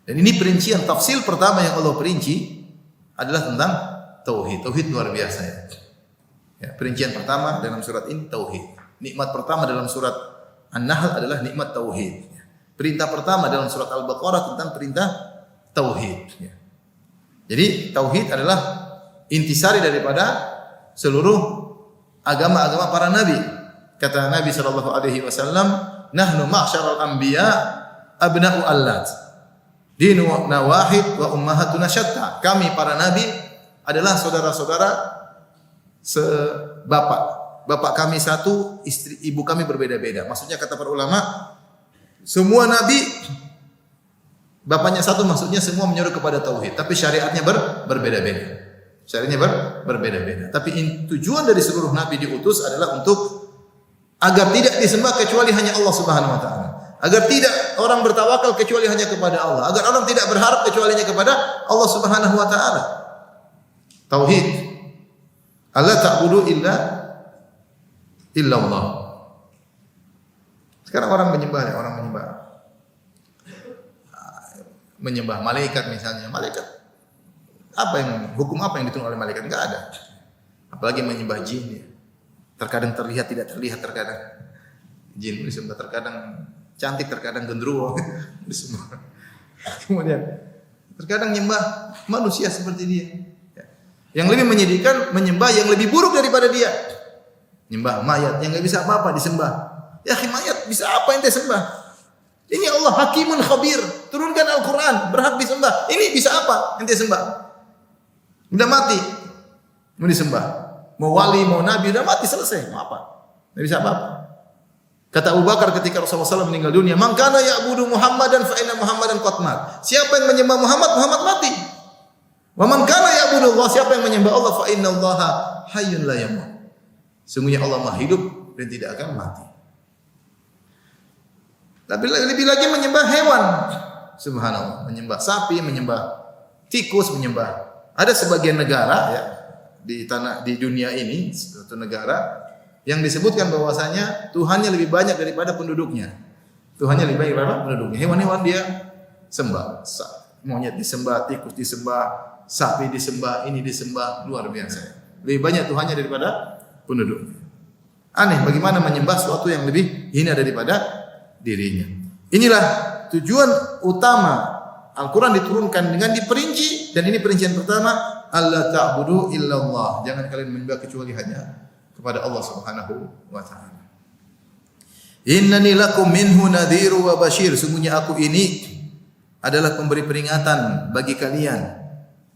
Speaker 3: Dan ini perincian tafsir pertama yang Allah perinci adalah tentang tauhid. Tauhid luar biasa ya. Perincian pertama dalam surat ini tauhid. Nikmat pertama dalam surat An-Nahl adalah nikmat tauhid. Perintah pertama dalam surat Al-Baqarah tentang perintah tauhid. Jadi tauhid adalah intisari daripada seluruh agama-agama para nabi. Kata Nabi sallallahu alaihi wasallam, "Nahnu ma'syaral anbiya abna'u allat. Dinuna wahid wa ummahatuna syatta." Kami para nabi adalah saudara-saudara sebapak. Bapak kami satu, istri ibu kami berbeda-beda. Maksudnya kata para ulama, semua nabi bapaknya satu, maksudnya semua menyuruh kepada tauhid, tapi syariatnya berbeda-beda. Syariatnya berbeda-beda. Tapi tujuan dari seluruh nabi diutus adalah untuk agar tidak disembah kecuali hanya Allah Subhanahu wa taala. Agar tidak orang bertawakal kecuali hanya kepada Allah. Agar orang tidak berharap kecuali hanya kepada Allah Subhanahu wa taala. Tauhid. Allah ta'budu illa Allah. Sekarang orang menyembah malaikat misalnya. Malaikat hukum apa yang diturunkan oleh malaikat? Enggak ada. Apalagi menyembah jin ya. Terkadang terlihat tidak terlihat, terkadang jin disembah, terkadang cantik, terkadang gendruwo disembah. Kemudian terkadang menyembah manusia seperti dia. Yang lebih menyedihkan menyembah yang lebih buruk daripada dia. Menyembah mayat yang enggak bisa apa-apa disembah. Ya mayat bisa apa yang dia sembah? Ini Allah Hakimun Khabir, turunkan Al-Quran, berhak disembah. Ini bisa apa? Ente sembah. Udah mati, mau disembah. Mau wali, mau nabi, udah mati, selesai. Mau apa? Tidak bisa apa-apa. Kata Abu Bakar ketika Rasulullah SAW meninggal dunia, "Man kana ya'budu Muhammadan fa inna Muhammadan qad mat." Siapa yang menyembah Muhammad, Muhammad mati. Wa man kana ya'budu Allah, siapa yang menyembah Allah, fa inna Allaha hayyun la yamut. Sungguhnya Allah Maha hidup dan tidak akan mati. Tapi lebih lagi menyembah hewan. Subhanallah, menyembah sapi, menyembah tikus, menyembah. Ada sebagian negara ya di dunia ini, suatu negara yang disebutkan bahwasanya Tuhannya lebih banyak daripada penduduknya. Tuhannya lebih banyak daripada penduduknya. Hewan-hewan dia sembah. Monyet disembah, tikus disembah, sapi disembah, ini disembah, luar biasa. Lebih banyak Tuhannya daripada penduduknya. Aneh bagaimana menyembah sesuatu yang lebih hina daripada dirinya. Inilah tujuan utama Al-Quran diturunkan dengan diperinci, dan ini perincian pertama, alla ta'budu illallah. Jangan kalian menyembah kecuali hanya kepada Allah Subhanahu wa taala. Innani lakum minhu nadhiru wa basyir. Sungguhnya aku ini adalah pemberi peringatan bagi kalian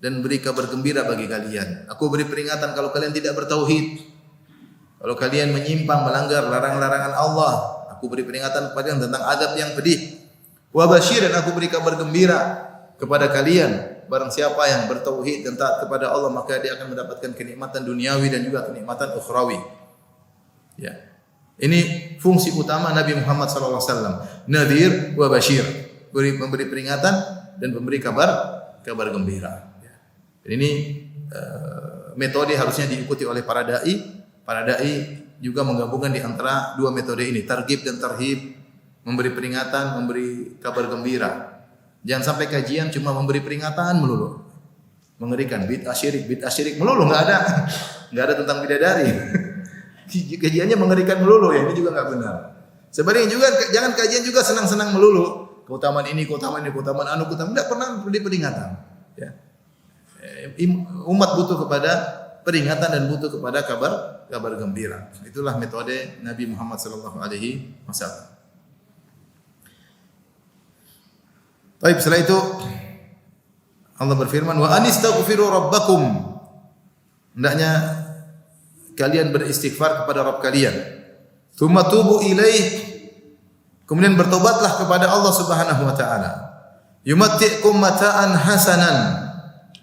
Speaker 3: dan beri kabar gembira bagi kalian. Aku beri peringatan kalau kalian tidak bertauhid, kalau kalian menyimpang melanggar larangan-larangan Allah, aku beri peringatan kepada kalian tentang azab yang pedih. Wa basyir, dan aku beri kabar gembira kepada kalian. Barang siapa yang bertauhid dan taat kepada Allah, maka dia akan mendapatkan kenikmatan duniawi dan juga kenikmatan ukhrawi. Ya. Ini fungsi utama Nabi Muhammad sallallahu alaihi wasallam, nadhir wa basyir, memberi peringatan dan memberi kabar gembira. Ya. Dan ini metode harusnya diikuti oleh para dai. Para dai juga menggabungkan di antara dua metode ini, targhib dan tarhib, memberi peringatan, memberi kabar gembira. Jangan sampai kajian cuma memberi peringatan melulu. Mengerikan, bid'ah syirik melulu, enggak ada tentang bidadari. Kajiannya mengerikan melulu, ya ini juga enggak benar. Sebaliknya juga jangan kajian juga senang-senang melulu. Keutamaan ini, keutamaan anu, enggak pernah beri peringatan, ya. Umat butuh kepada peringatan dan butuh kepada kabar gembira. Itulah metode Nabi Muhammad sallallahu alaihi wasallam. Baik, setelah itu Allah berfirman, wa anistaghfiru rabbakum. Hendaknya kalian beristighfar kepada Rabb kalian. Tsumma tubu ilaih. Kemudian bertobatlah kepada Allah Subhanahu wa taala. Yumatti'kum mata'an hasanan.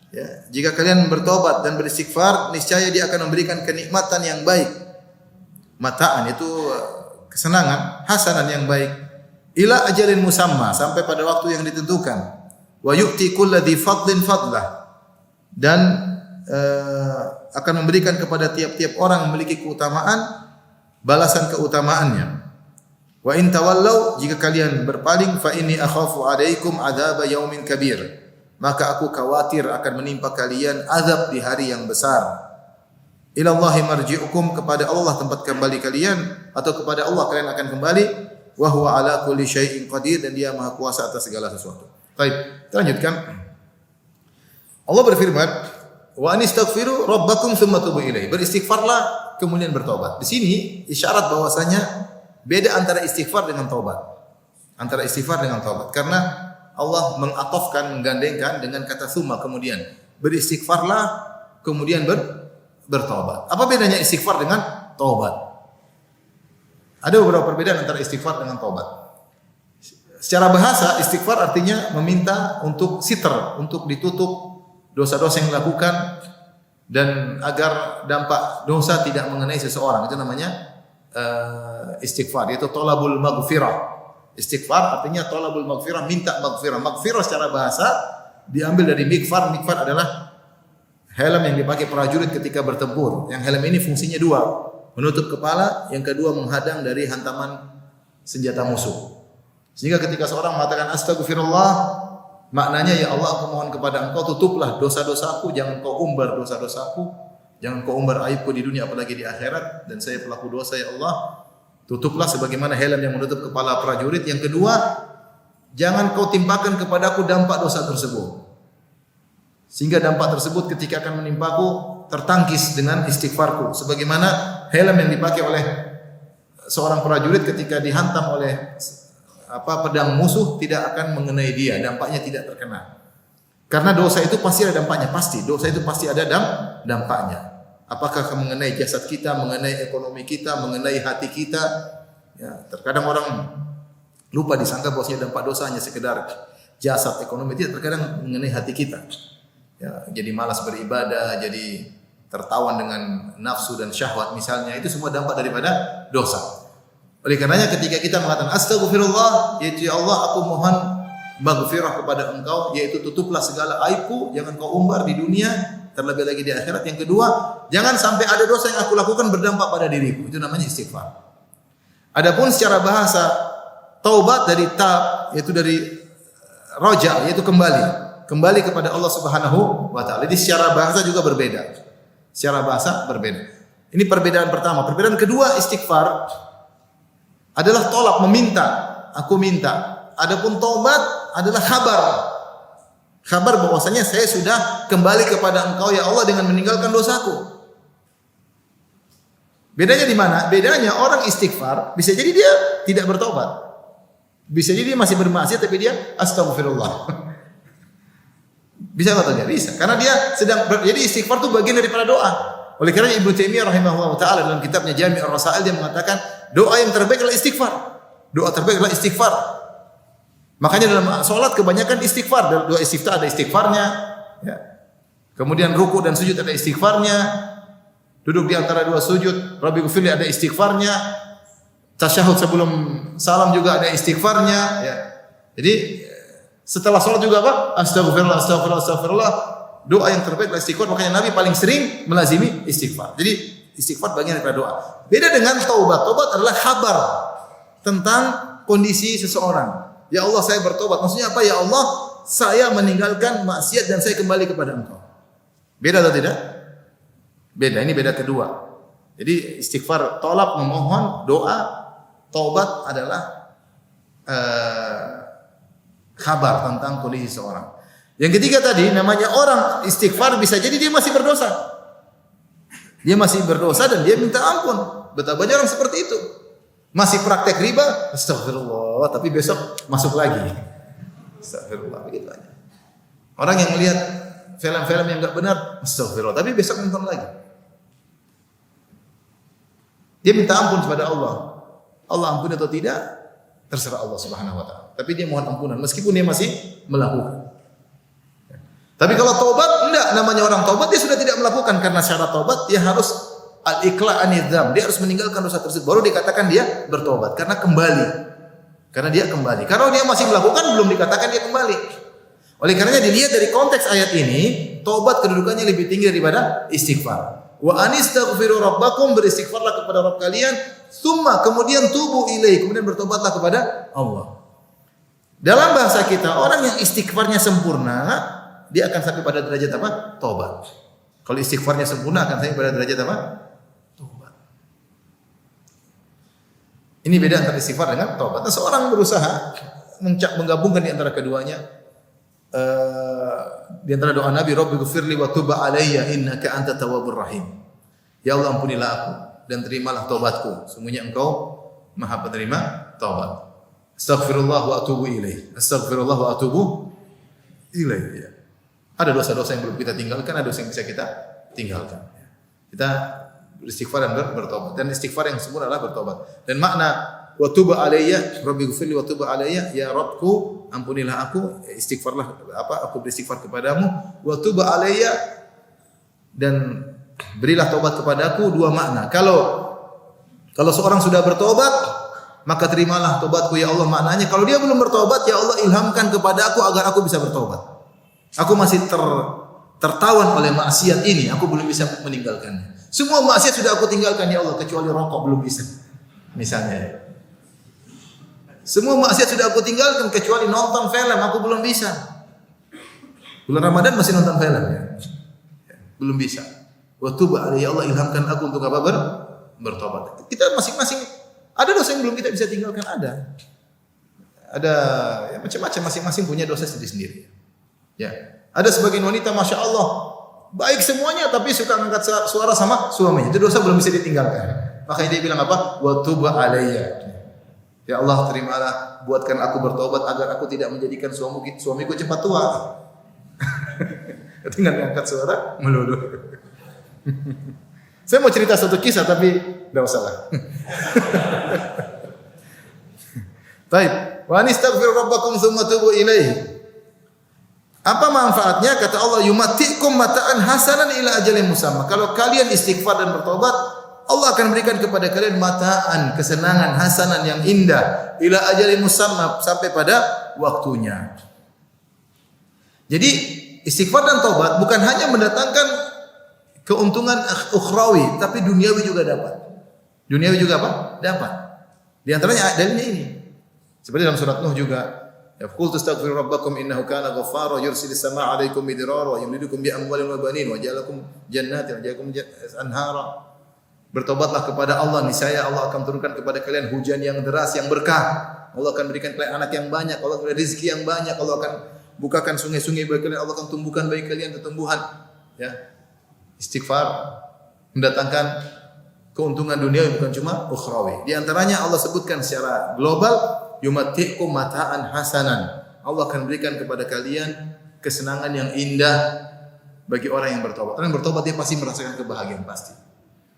Speaker 3: Ya, jika kalian bertobat dan beristighfar, niscaya Dia akan memberikan kenikmatan yang baik. Mata'an itu kesenangan, hasanan yang baik. Ila ajalin musamma, sampai pada waktu yang ditentukan. Wa yu'ti kulladzi fadlin fadlah, dan akan memberikan kepada tiap-tiap orang memiliki keutamaan balasan keutamaannya. Wa in tawallau, jika kalian berpaling, fa inni akhafu alaikum adzab yaumin kabir, maka aku khawatir akan menimpa kalian azab di hari yang besar. Ila Allahi marji'ukum, kepada Allah tempat kembali kalian, atau kepada Allah kalian akan kembali. Wa huwa ala kulli syai'in qadir, dan Dia Maha Kuasa atas segala sesuatu. Baik, kita lanjutkan. Allah berfirman, wa anistaghfiru rabbakum tsumma tubu ilaihi. Beristighfarlah kemudian bertobat. Di sini isyarat bahwasanya beda antara istighfar dengan taubat. Antara istighfar dengan taubat, karena Allah mengatofkan, menggandengkan dengan kata tsumma, kemudian beristighfarlah kemudian bertobat. Apa bedanya istighfar dengan taubat? Ada beberapa perbedaan antara istighfar dengan taubat. Secara bahasa, istighfar artinya meminta untuk siter, untuk ditutup dosa-dosa yang dilakukan, dan agar dampak dosa tidak mengenai seseorang. Itu namanya istighfar, yaitu tolabul maghfirah. Istighfar artinya tolabul maghfirah, minta maghfirah. Maghfirah secara bahasa diambil dari mikfar. Mikfar adalah helm yang dipakai prajurit ketika bertempur. Yang helm ini fungsinya dua, menutup kepala, yang kedua menghadang dari hantaman senjata musuh. Sehingga ketika seorang mengatakan astagfirullah, maknanya, ya Allah, aku mohon kepada Engkau, tutuplah dosa-dosaku, jangan Kau umbar dosa-dosaku, jangan Kau umbar aibku di dunia apalagi di akhirat, dan saya pelaku dosa, ya Allah, tutuplah sebagaimana helm yang menutup kepala prajurit. Yang kedua, jangan Kau timpakan kepadaku dampak dosa tersebut, sehingga dampak tersebut ketika akan menimpaku tertangkis dengan istighfarku, sebagaimana helm yang dipakai oleh seorang prajurit ketika dihantam oleh pedang musuh tidak akan mengenai dia, dampaknya tidak terkena. Karena dosa itu pasti ada dampaknya, pasti. Dosa itu pasti ada dampaknya. Apakah mengenai jasad kita, mengenai ekonomi kita, mengenai hati kita. Ya, terkadang orang lupa disangka bahwasanya dampak dosa hanya sekedar jasad, ekonomi, tidak, terkadang mengenai hati kita. Ya, jadi malas beribadah, jadi tertawan dengan nafsu dan syahwat misalnya, itu semua dampak daripada dosa. Oleh karenanya ketika kita mengatakan astagfirullah, yaitu ya Allah aku mohon maghfirah kepada Engkau, yaitu tutuplah segala aibku, jangan kau umbar di dunia, terlebih lagi di akhirat. Yang kedua, jangan sampai ada dosa yang aku lakukan berdampak pada diriku. Itu namanya istighfar. Adapun secara bahasa taubat dari yaitu dari roja, yaitu kembali kepada Allah Subhanahu wa taala. Jadi secara bahasa juga berbeda. Secara bahasa berbeda. Ini perbedaan pertama. Perbedaan kedua, istighfar adalah tolak, meminta. Aku minta. Adapun taubat adalah kabar bahwasanya saya sudah kembali kepada Engkau ya Allah dengan meninggalkan dosaku. Bedanya di mana? Bedanya orang istighfar bisa jadi dia tidak bertobat. Bisa jadi dia masih bermaksiat tapi dia astagfirullah. Bisa atau tidak? Bisa. Karena dia jadi istighfar itu bagian daripada doa. Oleh karena Ibnu Taimiyah rahimahullah taala dalam kitabnya Jami' ar-Rasail dia mengatakan doa yang terbaik adalah istighfar. Doa terbaik adalah istighfar. Makanya dalam salat kebanyakan istighfar. Dalam doa istiftah ada istighfarnya, ya. Kemudian ruku dan sujud ada istighfarnya. Duduk di antara dua sujud, Rabbighfirli ada istighfarnya. Tasyahud sebelum salam juga ada istighfarnya, ya. Jadi setelah salat juga apa? Astagfirullah, astagfirullah, astagfirullah. Doa yang terbaik adalah istighfar. Makanya Nabi paling sering melazimi istighfar. Jadi istighfar bagian daripada doa. Beda dengan taubat. Taubat adalah kabar tentang kondisi seseorang. Ya Allah saya bertobat. Maksudnya apa? Ya Allah saya meninggalkan maksiat dan saya kembali kepada Engkau. Beda atau tidak? Beda. Ini beda kedua. Jadi istighfar tolak, memohon, doa. Taubat adalah kabar tentang kondisi seseorang. Yang ketiga tadi namanya orang istighfar bisa jadi dia masih berdosa. Dia masih berdosa dan dia minta ampun. Betapa banyak orang seperti itu. Masih praktek riba, astagfirullah, tapi besok masuk lagi. Astagfirullah, begitu aja. Orang yang melihat film-film yang enggak benar, astagfirullah, tapi besok nonton lagi. Dia minta ampun kepada Allah. Allah ampuni atau tidak, terserah Allah Subhanahu wa taala. Tapi dia mohon ampunan meskipun dia masih melakukan. Tapi kalau taubat, enggak, namanya orang taubat dia sudah tidak melakukan karena syarat taubat dia harus al-iqla' anidz-dzam, dia harus meninggalkan dosa tersebut baru dikatakan dia bertobat karena kembali. Karena dia kembali. Kalau dia masih melakukan belum dikatakan dia kembali. Oleh karenanya dilihat dari konteks ayat ini, taubat kedudukannya lebih tinggi daripada istighfar. Wa anistaghfiru rabbakum, beristighfarlah kepada Rabb kalian, tsumma kemudian tubu ilaih, kemudian bertobatlah kepada Allah. Dalam bahasa kita, orang yang istighfarnya sempurna, dia akan sampai pada derajat apa? Taubat. Kalau istighfarnya sempurna akan sampai pada derajat apa? Taubat. Ini beda antara istighfar dengan taubat. Nah, seorang berusaha menggabungkan di antara keduanya. Di antara doa Nabi, Rabbighfirli wa tub alayya innaka antat tawwabur rahim. Ya Allah ampunilah aku dan terimalah taubatku. Sesungguhnya Engkau Maha penerima taubat. Astaghfirullah wa atubu ilaih. Astaghfirullah wa atubu ilaih. Ya. Ada dosa-dosa yang belum kita tinggalkan, ada dosa yang bisa kita tinggalkan. Kita beristighfar dan bertobat. Dan istighfar yang sempurna adalah bertobat. Dan makna wa tub alayya, Rabbighfirli wa tub alayya, ya Rabbku, ampunilah aku, istighfarlah aku beristighfar kepadamu, wa tub alayya, dan berilah taubat kepadaku. Dua makna. Kalau seorang sudah bertobat, maka terimalah taubatku ya Allah. Maknanya kalau dia belum bertobat, ya Allah ilhamkan kepada aku agar aku bisa bertobat. Aku masih tertawan oleh maksiat ini, aku belum bisa meninggalkannya. Semua maksiat sudah aku tinggalkan ya Allah, kecuali rokok belum bisa. Misalnya. Semua maksiat sudah aku tinggalkan kecuali nonton film, aku belum bisa. Bulan Ramadan masih nonton film ya. Belum bisa. Wa tub alayya, ya Allah ilhamkan aku untuk apa? Bertobat. Kita masing-masing ada dosa yang belum kita bisa tinggalkan, ada. Ada ya, macam-macam, masing-masing punya dosa sendiri-sendiri. Ya, ada sebagian wanita masya Allah baik semuanya tapi suka angkat suara sama suaminya. Itu dosa belum bisa ditinggalkan. Makanya dia bilang apa? Wa tub alayya. Ya Allah, terimalah, buatkan aku bertobat agar aku tidak menjadikan suamiku cepat tua. Dengan mengangkat suara melulu. Saya mau cerita satu kisah tapi enggak usah lah. Baik, wa anistaghfir rabbakum tsumma tubu ilaihi. Apa manfaatnya? Kata Allah, yumatikum mata'an hasanan ila ajalin musamma. Kalau kalian istighfar dan bertobat, Allah akan berikan kepada kalian mata'an, kesenangan hasanan yang indah ila ajalin musamma, sampai pada waktunya. Jadi istighfar dan tobat bukan hanya mendatangkan keuntungan ukhrawi, tapi duniawi juga dapat. Duniawi juga apa? Dapat. Di antaranya dalilnya ini. Seperti dalam surat Nuh juga, ya qul tastaghfiru rabbakum innahu kana ghaffara yursilis samaa'a 'alaikum midrara wa yumdidukum bi amwalin wa banin wa ja'alakum jannatin wa ja'alakum anhara. Bertobatlah kepada Allah, niscaya Allah akan turunkan kepada kalian hujan yang deras yang berkah. Allah akan berikan kalian anak yang banyak, Allah akan berikan rezeki yang banyak, Allah akan bukakan sungai-sungai bagi kalian, Allah akan tumbuhkan bagi kalian tumbuhan. Ya. Istighfar mendatangkan keuntungan dunia bukan cuma ukhrawi. Di antaranya Allah sebutkan secara global, yumatikum mata'an hasanan. Allah akan berikan kepada kalian kesenangan yang indah bagi orang yang bertobat. Orang yang bertobat dia pasti merasakan kebahagiaan pasti.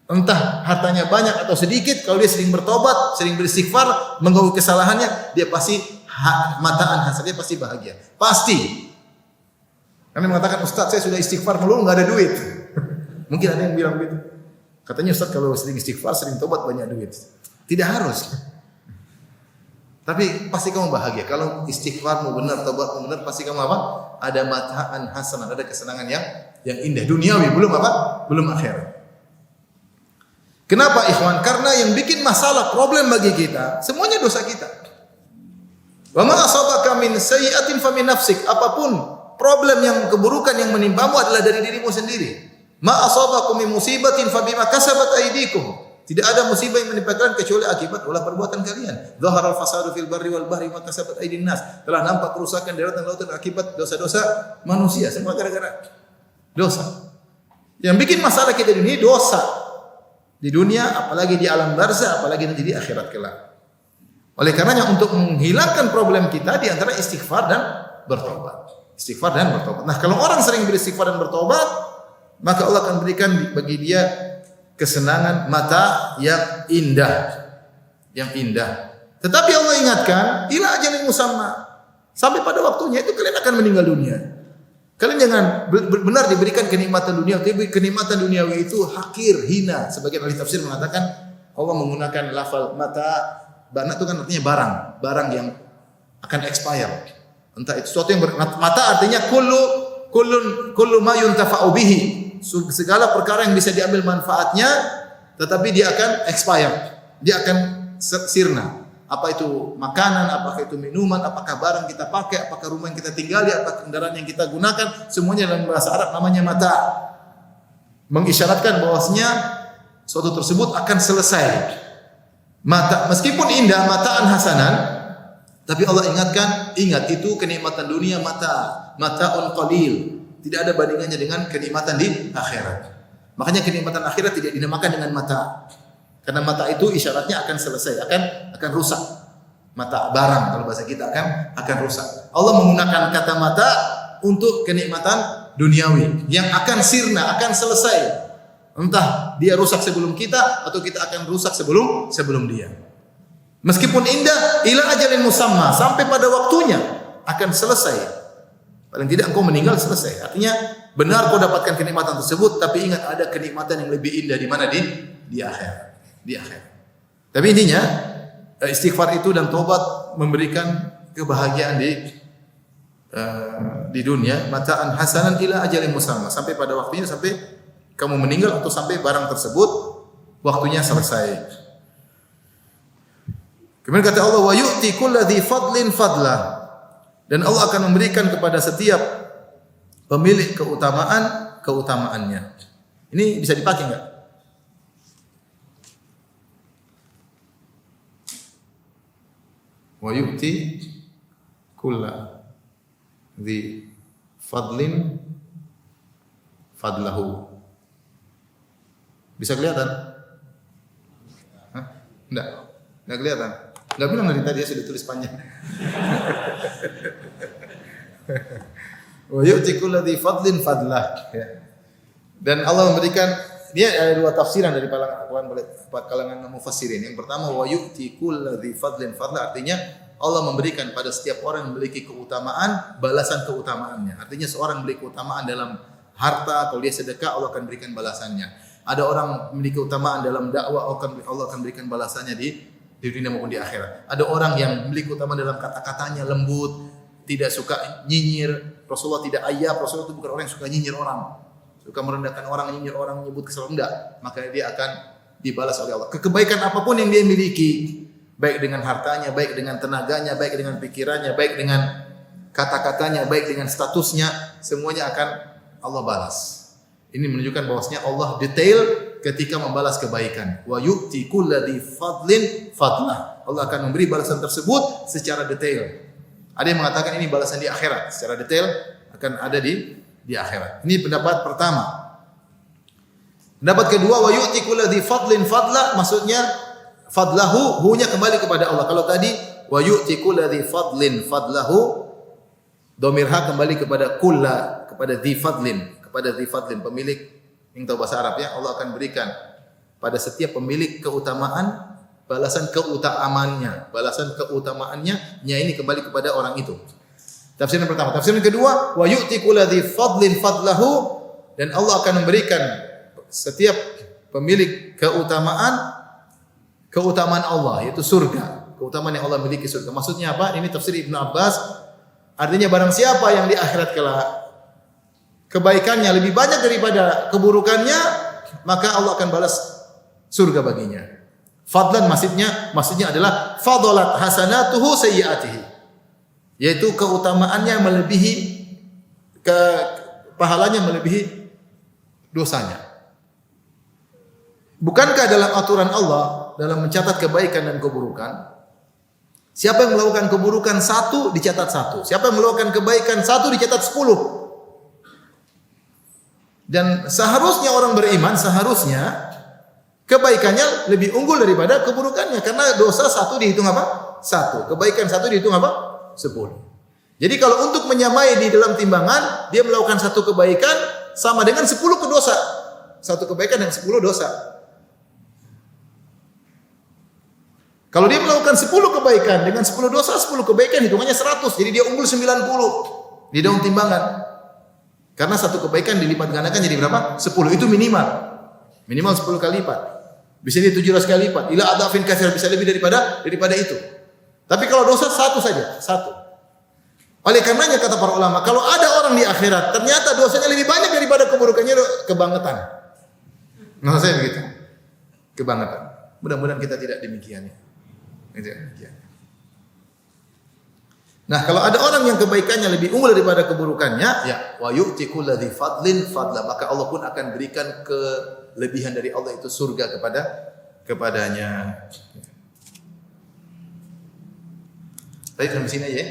Speaker 3: Entah hartanya banyak atau sedikit, kalau dia sering bertobat, sering beristighfar, mengakui kesalahannya, dia pasti mata'an hasan, dia pasti bahagia. Pasti. Karena mengatakan, Ustaz saya sudah istighfar melulu enggak ada duit. Mungkin ada yang bilang begitu. Katanya Ustaz kalau sering istighfar, sering tobat banyak duit. Tidak harus. Tapi pasti kamu bahagia. Kalau istighfarmu benar, taubatmu benar, pasti kamu apa? Ada mata'an hasanah, ada kesenangan yang indah. Duniawi, belum apa? Belum akhirat. Kenapa ikhwan? Karena yang bikin masalah, problem bagi kita, semuanya dosa kita. Wa ma asabaka min sayyi'atin fa min nafsik. Apapun problem yang keburukan yang menimpamu adalah dari dirimu sendiri. Ma asabakum min musibatin fa bima kasabat aydikum. Tidak ada musibah yang menimpa kalian kecuali akibat ulah perbuatan kalian. Zaharal fasadu fil barri wal bahri ma kasabat aydin nas. Telah nampak kerusakan di lautan lautan akibat dosa-dosa manusia, semua gara-gara dosa. Yang bikin masalah kita di dunia dosa. Di dunia, apalagi di alam barzah, apalagi nanti di akhirat kelak. Oleh karenanya untuk menghilangkan problem kita di antara istighfar dan bertobat. Istighfar dan bertobat. Nah, kalau orang sering beristighfar dan bertobat, maka Allah akan berikan bagi dia kesenangan mata yang indah. Yang indah. Tetapi Allah ingatkan, ila ajalin musamma. Sampai pada waktunya itu kalian akan meninggal dunia. Kalian jangan benar diberikan kenikmatan dunia, tapi kenikmatan duniawi itu hakir, hina. Sebagian ahli tafsir mengatakan Allah menggunakan lafal mata, bana itu kan artinya barang yang akan expire. Entah itu sesuatu yang mata artinya kullu ma yuntafa'u bihi. Segala perkara yang bisa diambil manfaatnya, tetapi dia akan expire. Dia akan sirna. Apa itu makanan, apakah itu minuman, apakah barang kita pakai, apakah rumah yang kita tinggali, apakah kendaraan yang kita gunakan, semuanya dalam bahasa Arab namanya mata. Mengisyaratkan bahwasanya suatu tersebut akan selesai. Mata, meskipun indah, mataan hasanan, tapi Allah ingat itu kenikmatan dunia mataun qalil. Tidak ada bandingannya dengan kenikmatan di akhirat. Makanya kenikmatan akhirat tidak dinamakan dengan mata. Karena mata itu isyaratnya akan selesai, akan rusak. Mata barang kalau bahasa kita akan rusak. Allah menggunakan kata mata untuk kenikmatan duniawi yang akan sirna, akan selesai. Entah dia rusak sebelum kita atau kita akan rusak sebelum dia. Meskipun indah, ila ajalin musamma, sampai pada waktunya akan selesai. Paling tidak engkau meninggal selesai. Artinya benar kau dapatkan kenikmatan tersebut, tapi ingat ada kenikmatan yang lebih indah di mana di akhir. Di akhir. Tapi intinya istighfar itu dan tobat memberikan kebahagiaan di dunia, mataan hasanan ila ajalin musamma, sampai pada waktunya, sampai kamu meninggal atau sampai barang tersebut waktunya selesai. Kemudian kata Allah, wa yu'ti kulladzi fadlin fadlah. Dan Allah akan memberikan kepada setiap pemilik keutamaannya. Ini bisa dipakai enggak? Wa yu'ti kulladzi fadlin fadlahu. Bisa kelihatan? Hah? Enggak kelihatan. Enggak bilang dari tadi, ya sudah tulis panjang. Wa yu'ti kulli dzi fadlin fadlah. Ya. Dan Allah memberikan, dia ada dua tafsiran dari kalangan mufassirin. Yang pertama wa yu'ti kulli dzi fadlin fadlah, artinya Allah memberikan pada setiap orang yang memiliki keutamaan balasan keutamaannya. Artinya seorang memiliki keutamaan dalam harta, kalau dia sedekah Allah akan berikan balasannya. Ada orang memiliki keutamaan dalam dakwah, Allah akan berikan balasannya di dunia maupun di akhirat. Ada orang yang memiliki keutamaan dalam kata-katanya lembut, tidak suka nyinyir. Rasulullah tidak ayab, Rasulullah itu bukan orang yang suka nyinyir orang. Suka merendahkan orang, nyinyir orang, menyebut kesalahan, enggak. Maka dia akan dibalas oleh Allah. Kebaikan apapun yang dia miliki, baik dengan hartanya, baik dengan tenaganya, baik dengan pikirannya, baik dengan kata-katanya, baik dengan statusnya, semuanya akan Allah balas. Ini menunjukkan bahwasanya Allah detail ketika membalas kebaikan. Wa yu'ti kulli dzi fadlin fadlah. Allah akan memberi balasan tersebut secara detail. Ada yang mengatakan ini balasan di akhirat, secara detail akan ada di akhirat. Ini pendapat pertama. Pendapat kedua, wa yu'ti kulli dzi fadlin fadlah, maksudnya fadlahu, hu-nya kembali kepada Allah. Kalau tadi wa yu'ti kulli dzi fadlin fadlahu, dhamir ha kembali kepada kulla, kepada dzi fadlin, pemilik, yang tahu bahasa Arab ya, Allah akan berikan pada setiap pemilik keutamaan balasan keutamaannya, nya ini kembali kepada orang itu. Tafsiran pertama. Tafsiran kedua, wa yu'ti kulli dzi fadlin fadlahu, dan Allah akan memberikan setiap pemilik keutamaan Allah, yaitu surga. Keutamaan yang Allah miliki surga. Maksudnya apa? Ini tafsir Ibnu Abbas. Artinya barang siapa yang di akhirat kelak kebaikannya lebih banyak daripada keburukannya, maka Allah akan balas surga baginya. Fadlan maksudnya adalah fadalat hasanatuhu sayyiatihi. Yaitu keutamaannya melebihi pahalanya melebihi dosanya. Bukankah dalam aturan Allah dalam mencatat kebaikan dan keburukan, siapa yang melakukan keburukan 1 dicatat 1, siapa yang melakukan kebaikan 1 dicatat 10. Dan seharusnya orang beriman kebaikannya lebih unggul daripada keburukannya, karena dosa 1 dihitung apa? 1. Kebaikan 1 dihitung apa? 10. Jadi kalau untuk menyamai di dalam timbangan, dia melakukan 1 kebaikan sama dengan 10 dosa. 1 kebaikan dan 10 dosa. Kalau dia melakukan 10 kebaikan dengan 10 dosa, 10 kebaikan hitungannya 100. Jadi dia unggul 90 di dalam timbangan. Karena 1 kebaikan dilipat gandakan jadi berapa? 10. Itu minimal. Minimal 10 kali lipat. Bisa dia 17 kali lipat. Ila adafin katsir, bisa lebih daripada itu. Tapi kalau dosa 1 saja, 1. Oleh karenanya kata para ulama, kalau ada orang di akhirat ternyata dosanya lebih banyak daripada keburukannya, kebangetan. Maksud saya begitu. Kebangetan. Mudah-mudahan kita tidak demikian ya. Nah, kalau ada orang yang kebaikannya lebih unggul daripada keburukannya, ya wa yu'ti kulli dzi fadlin fadla, maka Allah pun akan berikan kelebihan dari Allah, itu surga kepadanya. Baik, sampai sini aja ya.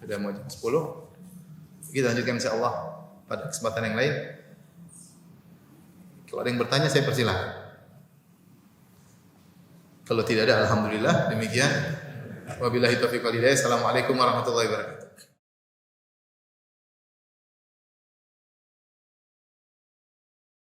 Speaker 3: Sudah mau jam 10. Kita lanjutkan insyaallah pada kesempatan yang lain. Kalau ada yang bertanya saya persilahkan. Kalau tidak ada, alhamdulillah. Demikian. Wabillahi taufiq wal hidayah. Assalamualaikum warahmatullahi wabarakatuh.